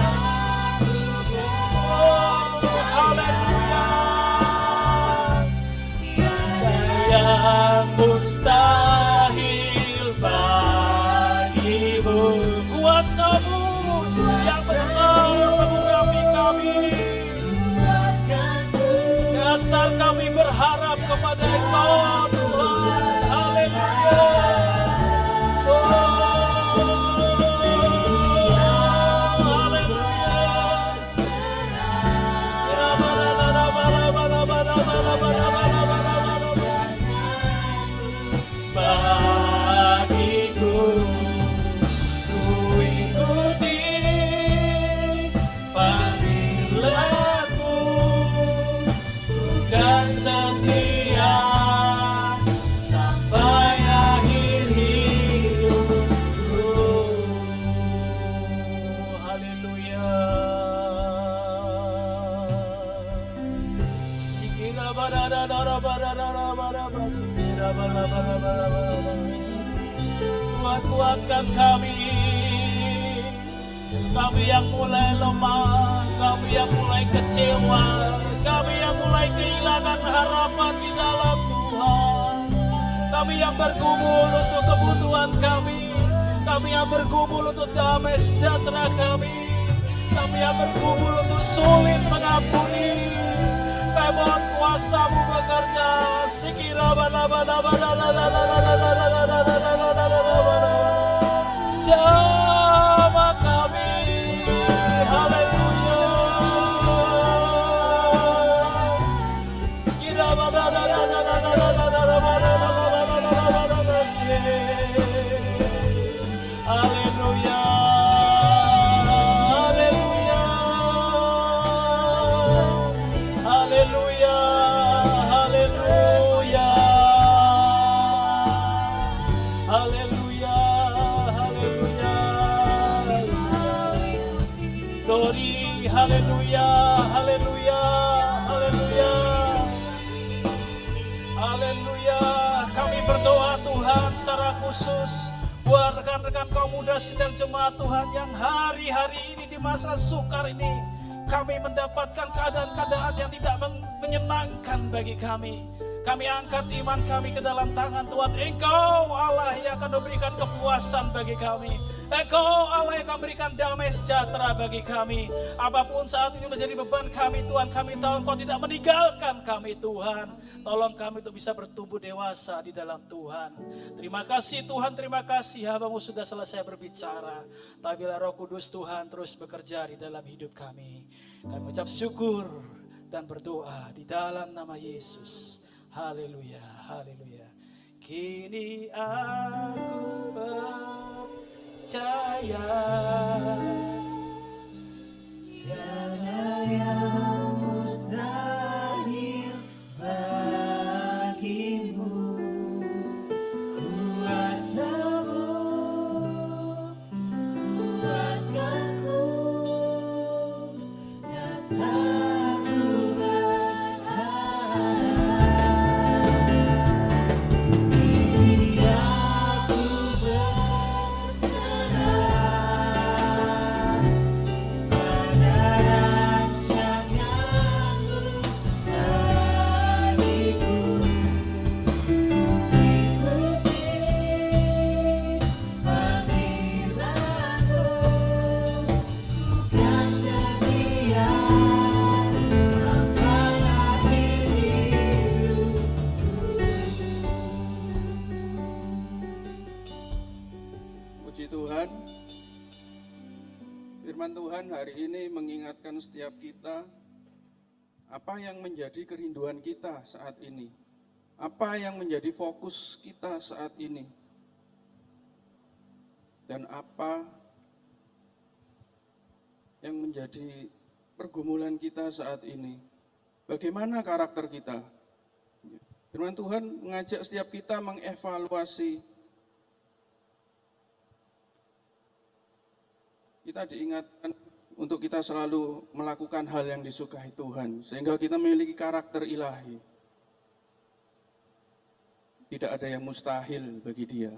Oh, haleluya. Yang mustahil bagimu, kuasa-Mu yang besar mengurapi kami. Dasar kami berharap kepada Engkau Tuhan. Haleluya. Bagiku, ku ikuti panggilan-Mu, bukan setia sampai akhir hidupku. Haleluya. Sikira badadadara badadara badaba sikira badabadabadaba. Tuhan, kuatkan kami. Kami yang mulai lemah, kami yang mulai kecewa, kami yang mulai kehilangan harapan di dalam Tuhan. Kami yang bergumul untuk kebutuhan kami yang bergumul untuk damai sejahtera kami yang bergumul untuk sulit mengampuni. Kami mohon kuasa-Mu bekerja. Sikira jamah kami. Haleluya. Haleluya. Haleluya. Haleluya. Haleluya. glory, haleluya, haleluya, haleluya. Haleluya. Kami berdoa Tuhan secara khusus buat rekan-rekan kaum muda sidang jemaat Tuhan yang hari-hari ini di masa sukar ini kami mendapatkan keadaan-keadaan yang tidak menyenangkan bagi kami. Kami angkat iman kami ke dalam tangan Tuhan. Engkau Allah yang akan memberikan kepuasan bagi kami. Engkau Allah yang akan memberikan damai sejahtera bagi kami. Apapun saat ini menjadi beban kami Tuhan, kami tahu Engkau tidak meninggalkan kami Tuhan. Tolong kami untuk bisa bertumbuh dewasa di dalam Tuhan. Terima kasih Tuhan, terima kasih Hamba-Mu sudah selesai berbicara. Tapi Roh Kudus Tuhan terus bekerja di dalam hidup kami. Kami mengucap syukur dan berdoa di dalam nama Yesus. Haleluya, haleluya. Kini aku percaya Tiada yang mustahil bagimu, kuasa-Mu kuatkanku, dasarku berharap. Kini aku berserah pada rancangan-Mu bagiku. Mengikuti panggilan-Mu, bukan setia sampai akhir hidupku. Puji Tuhan, firman Tuhan hari ini mengingatkan setiap kita apa yang menjadi kerinduan kita saat ini, apa yang menjadi fokus kita saat ini, dan apa yang menjadi pergumulan kita saat ini. Bagaimana karakter kita? Firman Tuhan mengajak setiap kita mengevaluasi. Kita diingatkan untuk kita selalu melakukan hal yang disukai Tuhan, sehingga kita memiliki karakter ilahi. Tidak ada yang mustahil bagi Dia.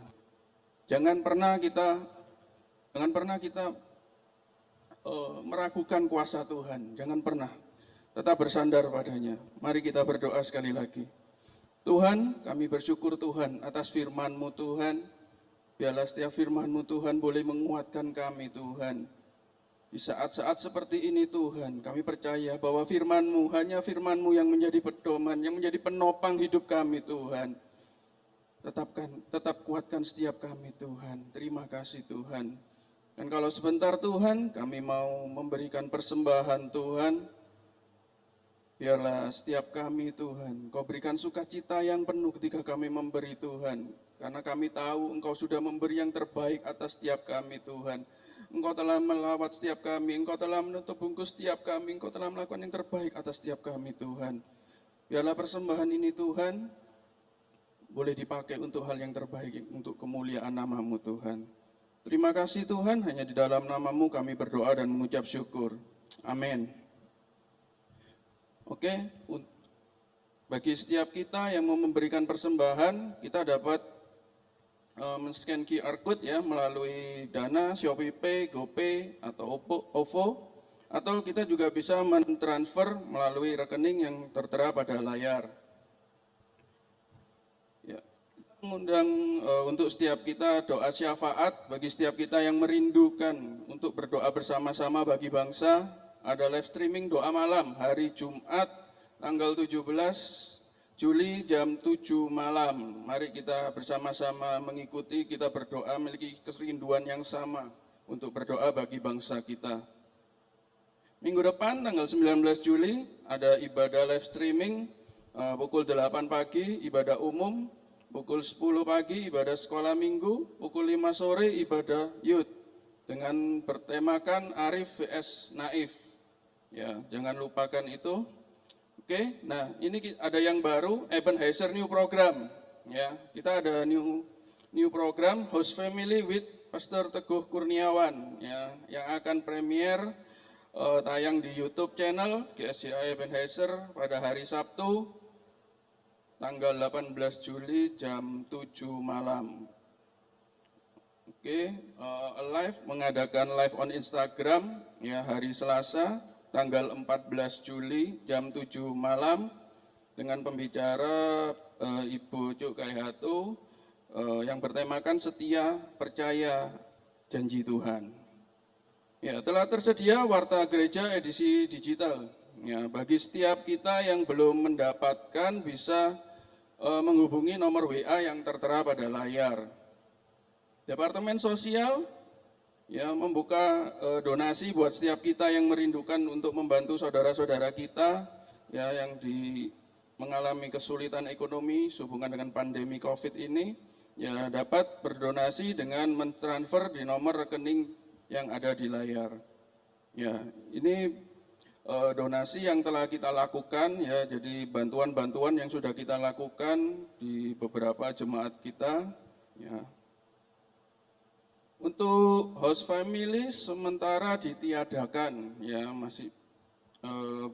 Jangan pernah kita meragukan kuasa Tuhan. Jangan pernah. Tetap bersandar padanya. Mari kita berdoa sekali lagi. Tuhan, kami bersyukur Tuhan atas firman-Mu Tuhan. Biarlah setiap firman-Mu Tuhan boleh menguatkan kami Tuhan. Di saat-saat seperti ini Tuhan, kami percaya bahwa firman-Mu, hanya firman-Mu yang menjadi pedoman, yang menjadi penopang hidup kami Tuhan. Tetap kuatkan setiap kami Tuhan. Terima kasih Tuhan. Dan kalau sebentar Tuhan, kami mau memberikan persembahan Tuhan. Biarlah setiap kami Tuhan, Kau berikan sukacita yang penuh ketika kami memberi Tuhan. Karena kami tahu Engkau sudah memberi yang terbaik atas setiap kami Tuhan. Engkau telah melawat setiap kami, Engkau telah menutup bungkus setiap kami, Engkau telah melakukan yang terbaik atas setiap kami Tuhan. Biarlah persembahan ini Tuhan, boleh dipakai untuk hal yang terbaik, untuk kemuliaan nama-Mu Tuhan. Terima kasih Tuhan, hanya di dalam nama-Mu kami berdoa dan mengucap syukur. Amin. Oke, bagi setiap kita yang mau memberikan persembahan, kita dapat men-scan QR code ya melalui Dana, ShopeePay, GoPay atau OVO, atau kita juga bisa mentransfer melalui rekening yang tertera pada layar. Ya, kita mengundang untuk setiap kita doa syafaat bagi setiap kita yang merindukan untuk berdoa bersama-sama bagi bangsa. Ada live streaming doa malam hari Jumat tanggal 17 Juli jam 7 malam. Mari kita bersama-sama mengikuti, kita berdoa, memiliki kerinduan yang sama untuk berdoa bagi bangsa kita. Minggu depan tanggal 19 Juli ada ibadah live streaming pukul 8 pagi ibadah umum, pukul 10 pagi ibadah sekolah minggu, pukul 5 sore ibadah youth dengan bertemakan Arif vs Naif. Ya, jangan lupakan itu. Oke, nah ini ada yang baru, Ebenezer New Program. Ya, kita ada new program Host Family with Pastor Teguh Kurniawan, ya, yang akan premier tayang di YouTube channel GSJA Ebenezer pada hari Sabtu tanggal 18 Juli jam 7 malam. Oke, live mengadakan live on Instagram ya hari Selasa tanggal 14 Juli jam 7 malam dengan pembicara Ibu Cuk Kaihatu yang bertemakan setia, percaya, janji Tuhan. Ya, telah tersedia Warta Gereja edisi digital. Ya, bagi setiap kita yang belum mendapatkan bisa menghubungi nomor WA yang tertera pada layar. Departemen Sosial ya membuka donasi buat setiap kita yang merindukan untuk membantu saudara-saudara kita ya yang mengalami kesulitan ekonomi sehubungan dengan pandemi Covid ini ya dapat berdonasi dengan mentransfer di nomor rekening yang ada di layar. Ya, ini donasi yang telah kita lakukan ya, jadi bantuan-bantuan yang sudah kita lakukan di beberapa jemaat kita ya. Untuk host family sementara ditiadakan ya, masih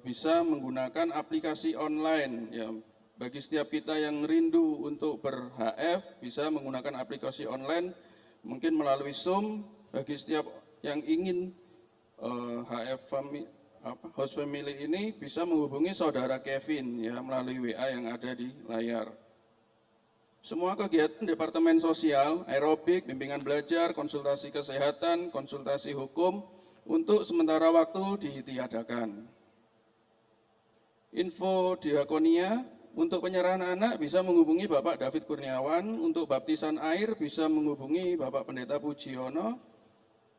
bisa menggunakan aplikasi online ya. Bagi setiap kita yang rindu untuk ber-HF bisa menggunakan aplikasi online mungkin melalui Zoom. Bagi setiap yang ingin host family ini bisa menghubungi saudara Kevin ya melalui WA yang ada di layar. Semua kegiatan Departemen Sosial, aerobik, bimbingan belajar, konsultasi kesehatan, konsultasi hukum untuk sementara waktu ditiadakan. Info diakonia, untuk penyerahan anak bisa menghubungi Bapak David Kurniawan, untuk baptisan air bisa menghubungi Bapak Pendeta Pujiono,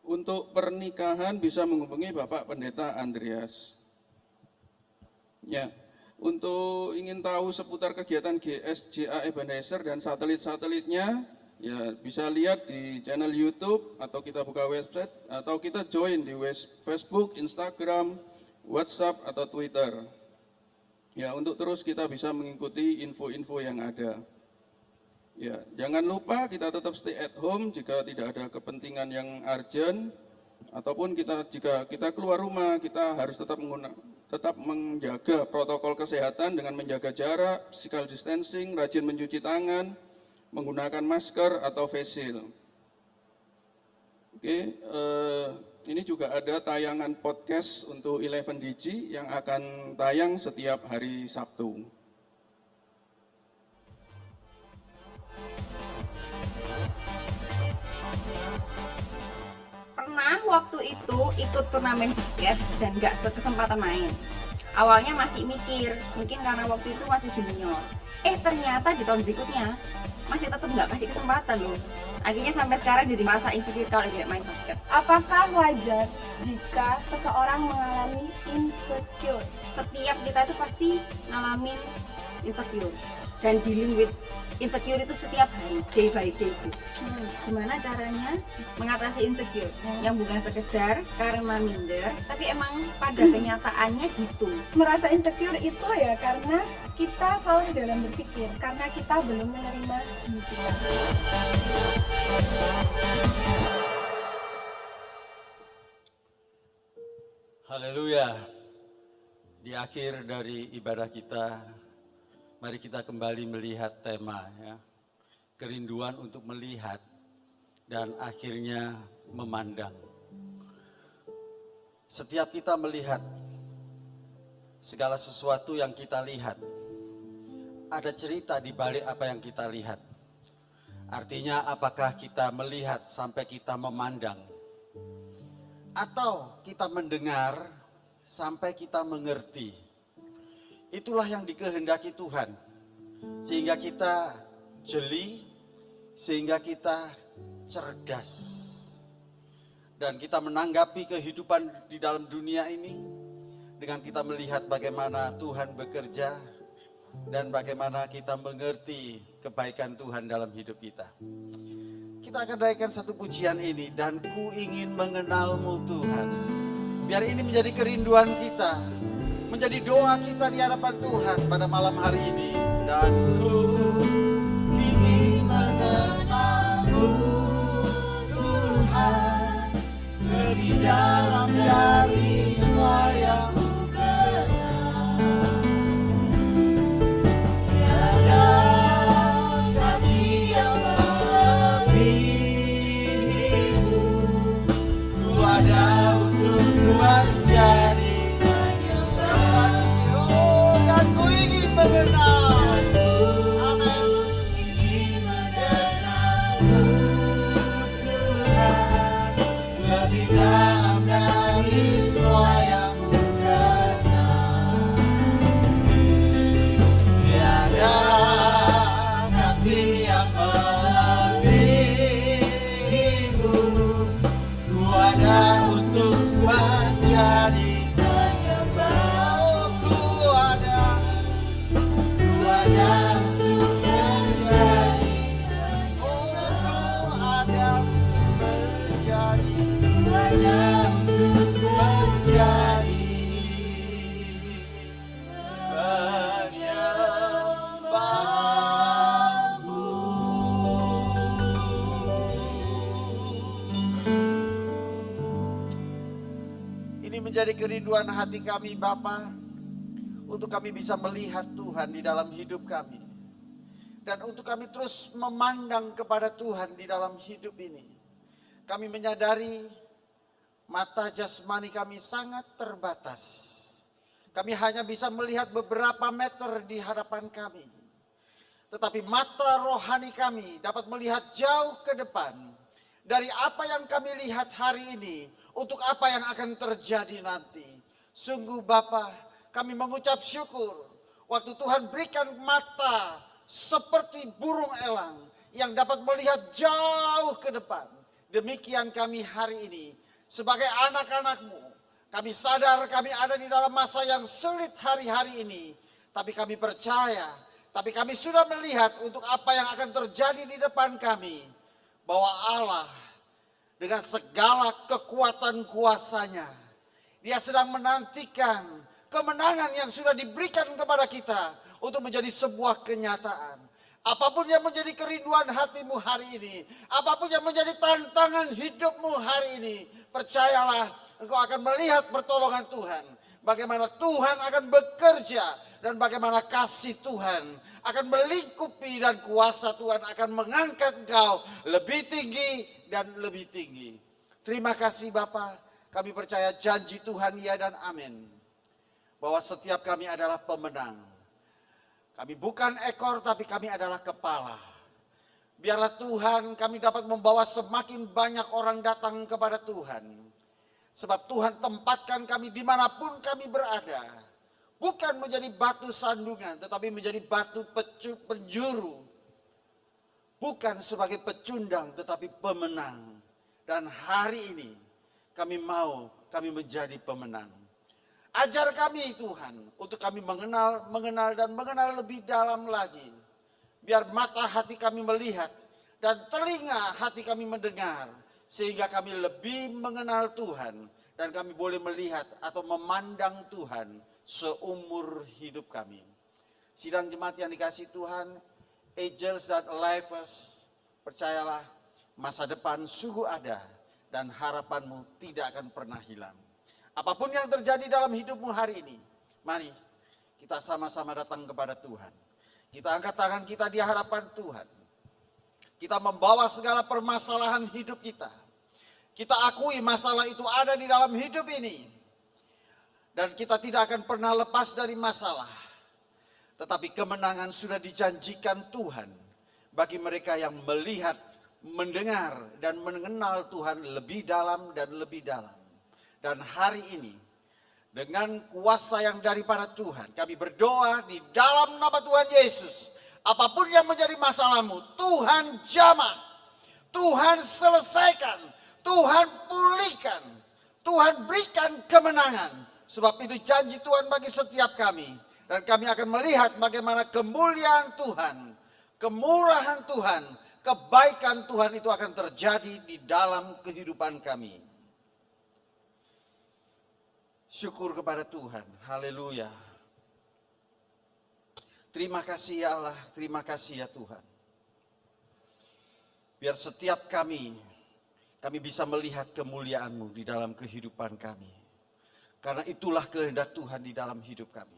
untuk pernikahan bisa menghubungi Bapak Pendeta Andreas. Ya. Untuk ingin tahu seputar kegiatan GSJA Ebenezer dan satelit-satelitnya, ya bisa lihat di channel YouTube atau kita buka website atau kita join di Facebook, Instagram, WhatsApp atau Twitter. Ya, untuk terus kita bisa mengikuti info-info yang ada. Ya, jangan lupa kita tetap stay at home jika tidak ada kepentingan yang urgent ataupun jika kita keluar rumah kita harus tetap menjaga protokol kesehatan dengan menjaga jarak, physical distancing, rajin mencuci tangan, menggunakan masker atau face shield. Oke, ini juga ada tayangan podcast untuk 11DG yang akan tayang setiap hari Sabtu. Pernah waktu itu ikut turnamen basket dan gak kesempatan main. Awalnya masih mikir, mungkin karena waktu itu masih junior. Ternyata di tahun berikutnya masih tetap gak kasih kesempatan loh. Akhirnya sampai sekarang jadi merasa insecure kalau tidak main basket. Apakah wajar jika seseorang mengalami insecure? Setiap kita itu pasti ngalamin insecure dan dealing with insecure itu setiap hari, day by day. Gimana caranya mengatasi insecure? Yang bukan sekedar karena minder, tapi emang pada kenyataannya gitu. Merasa insecure itu ya karena kita salah dalam berpikir, karena kita belum menerima diri kita. Haleluya. Di akhir dari ibadah kita, mari kita kembali melihat tema ya. Kerinduan untuk melihat dan akhirnya memandang. Setiap kita melihat segala sesuatu yang kita lihat, ada cerita di balik apa yang kita lihat. Artinya apakah kita melihat sampai kita memandang, atau kita mendengar sampai kita mengerti. Itulah yang dikehendaki Tuhan, sehingga kita jeli, sehingga kita cerdas, dan kita menanggapi kehidupan di dalam dunia ini dengan kita melihat bagaimana Tuhan bekerja dan bagaimana kita mengerti kebaikan Tuhan dalam hidup kita. Kita akan naikkan satu pujian ini, dan ku ingin mengenalmu Tuhan. Biar ini menjadi kerinduan kita, menjadi doa kita di hadapan Tuhan pada malam hari ini. Dan ku ingin mengenalmu Tuhan lebih dalam dari menjadi penyembah. Ku ada untuk menjadi. Ku ada menjadi penyembahmu. Ini menjadi kerinduan hati kami Bapa, untuk kami bisa melihat Tuhan di dalam hidup kami. Dan untuk kami terus memandang kepada Tuhan di dalam hidup ini. Kami menyadari mata jasmani kami sangat terbatas. Kami hanya bisa melihat beberapa meter di hadapan kami. Tetapi mata rohani kami dapat melihat jauh ke depan. Dari apa yang kami lihat hari ini, untuk apa yang akan terjadi nanti. Sungguh Bapa, kami mengucap syukur. Waktu Tuhan berikan mata seperti burung elang yang dapat melihat jauh ke depan. Demikian kami hari ini. Sebagai anak-anak-Mu, kami sadar kami ada di dalam masa yang sulit hari-hari ini. Tapi kami percaya, tapi kami sudah melihat untuk apa yang akan terjadi di depan kami. Bahwa Allah dengan segala kekuatan kuasanya, Dia sedang menantikan kemenangan yang sudah diberikan kepada kita untuk menjadi sebuah kenyataan. Apapun yang menjadi kerinduan hatimu hari ini, apapun yang menjadi tantangan hidupmu hari ini, percayalah engkau akan melihat pertolongan Tuhan. Bagaimana Tuhan akan bekerja dan bagaimana kasih Tuhan akan melingkupi dan kuasa Tuhan akan mengangkat engkau lebih tinggi dan lebih tinggi. Terima kasih Bapa, kami percaya janji Tuhan ya dan amin. Bahwa setiap kami adalah pemenang. Kami bukan ekor tapi kami adalah kepala. Biarlah Tuhan kami dapat membawa semakin banyak orang datang kepada Tuhan. Sebab Tuhan tempatkan kami dimanapun kami berada. Bukan menjadi batu sandungan tetapi menjadi batu penjuru. Bukan sebagai pecundang tetapi pemenang. Dan hari ini kami menjadi pemenang. Ajar kami Tuhan untuk kami mengenal dan mengenal lebih dalam lagi. Biar mata hati kami melihat dan telinga hati kami mendengar. Sehingga kami lebih mengenal Tuhan dan kami boleh melihat atau memandang Tuhan seumur hidup kami. Sidang jemaat yang dikasihi Tuhan, angels dan lifers, percayalah masa depan sungguh ada dan harapanmu tidak akan pernah hilang. Apapun yang terjadi dalam hidupmu hari ini, mari kita sama-sama datang kepada Tuhan. Kita angkat tangan kita di hadapan Tuhan. Kita membawa segala permasalahan hidup kita. Kita akui masalah itu ada di dalam hidup ini. Dan kita tidak akan pernah lepas dari masalah. Tetapi kemenangan sudah dijanjikan Tuhan bagi mereka yang melihat, mendengar, dan mengenal Tuhan lebih dalam dan lebih dalam. Dan hari ini, dengan kuasa yang daripada Tuhan, kami berdoa di dalam nama Tuhan Yesus. Apapun yang menjadi masalahmu, Tuhan jamah, Tuhan selesaikan, Tuhan pulihkan, Tuhan berikan kemenangan. Sebab itu janji Tuhan bagi setiap kami. Dan kami akan melihat bagaimana kemuliaan Tuhan, kemurahan Tuhan, kebaikan Tuhan itu akan terjadi di dalam kehidupan kami. Syukur kepada Tuhan. Haleluya. Terima kasih ya Allah, terima kasih ya Tuhan. Biar setiap kami bisa melihat kemuliaan-Mu di dalam kehidupan kami. Karena itulah kehendak Tuhan di dalam hidup kami.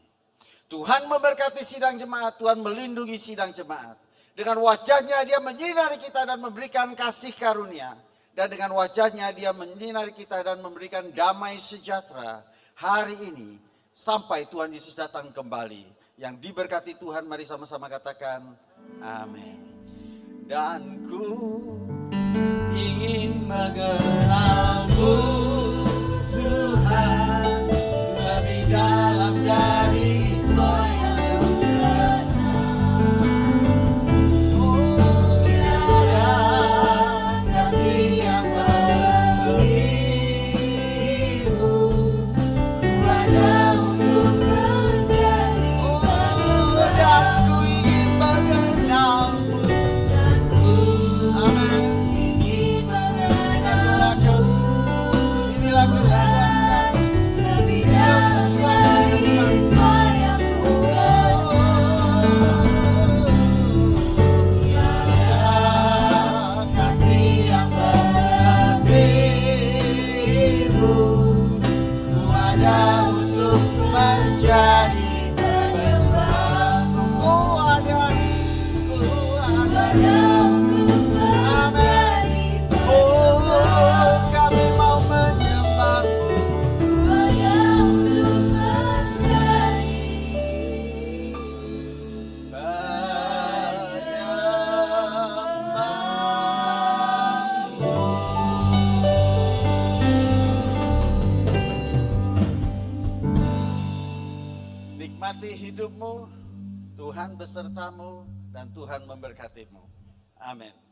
Tuhan memberkati sidang jemaat, Tuhan melindungi sidang jemaat. Dengan wajahnya Dia menyinari kita dan memberikan kasih karunia. Dan dengan wajahnya Dia menyinari kita dan memberikan damai sejahtera. Hari ini sampai Tuhan Yesus datang kembali. Yang diberkati Tuhan, mari sama-sama katakan amin. Dan ku ingin mengenal-Mu Tuhan lebih dalam dari semua yang kenal. Oh, tiada kasih yang melebihimu. ada untuk menjadi penyembahmu. Ku ada amin. Oh, kami mau menyembahmu. Nikmati hidupmu, Tuhan besertamu dan Tuhan memberkatimu. Amin.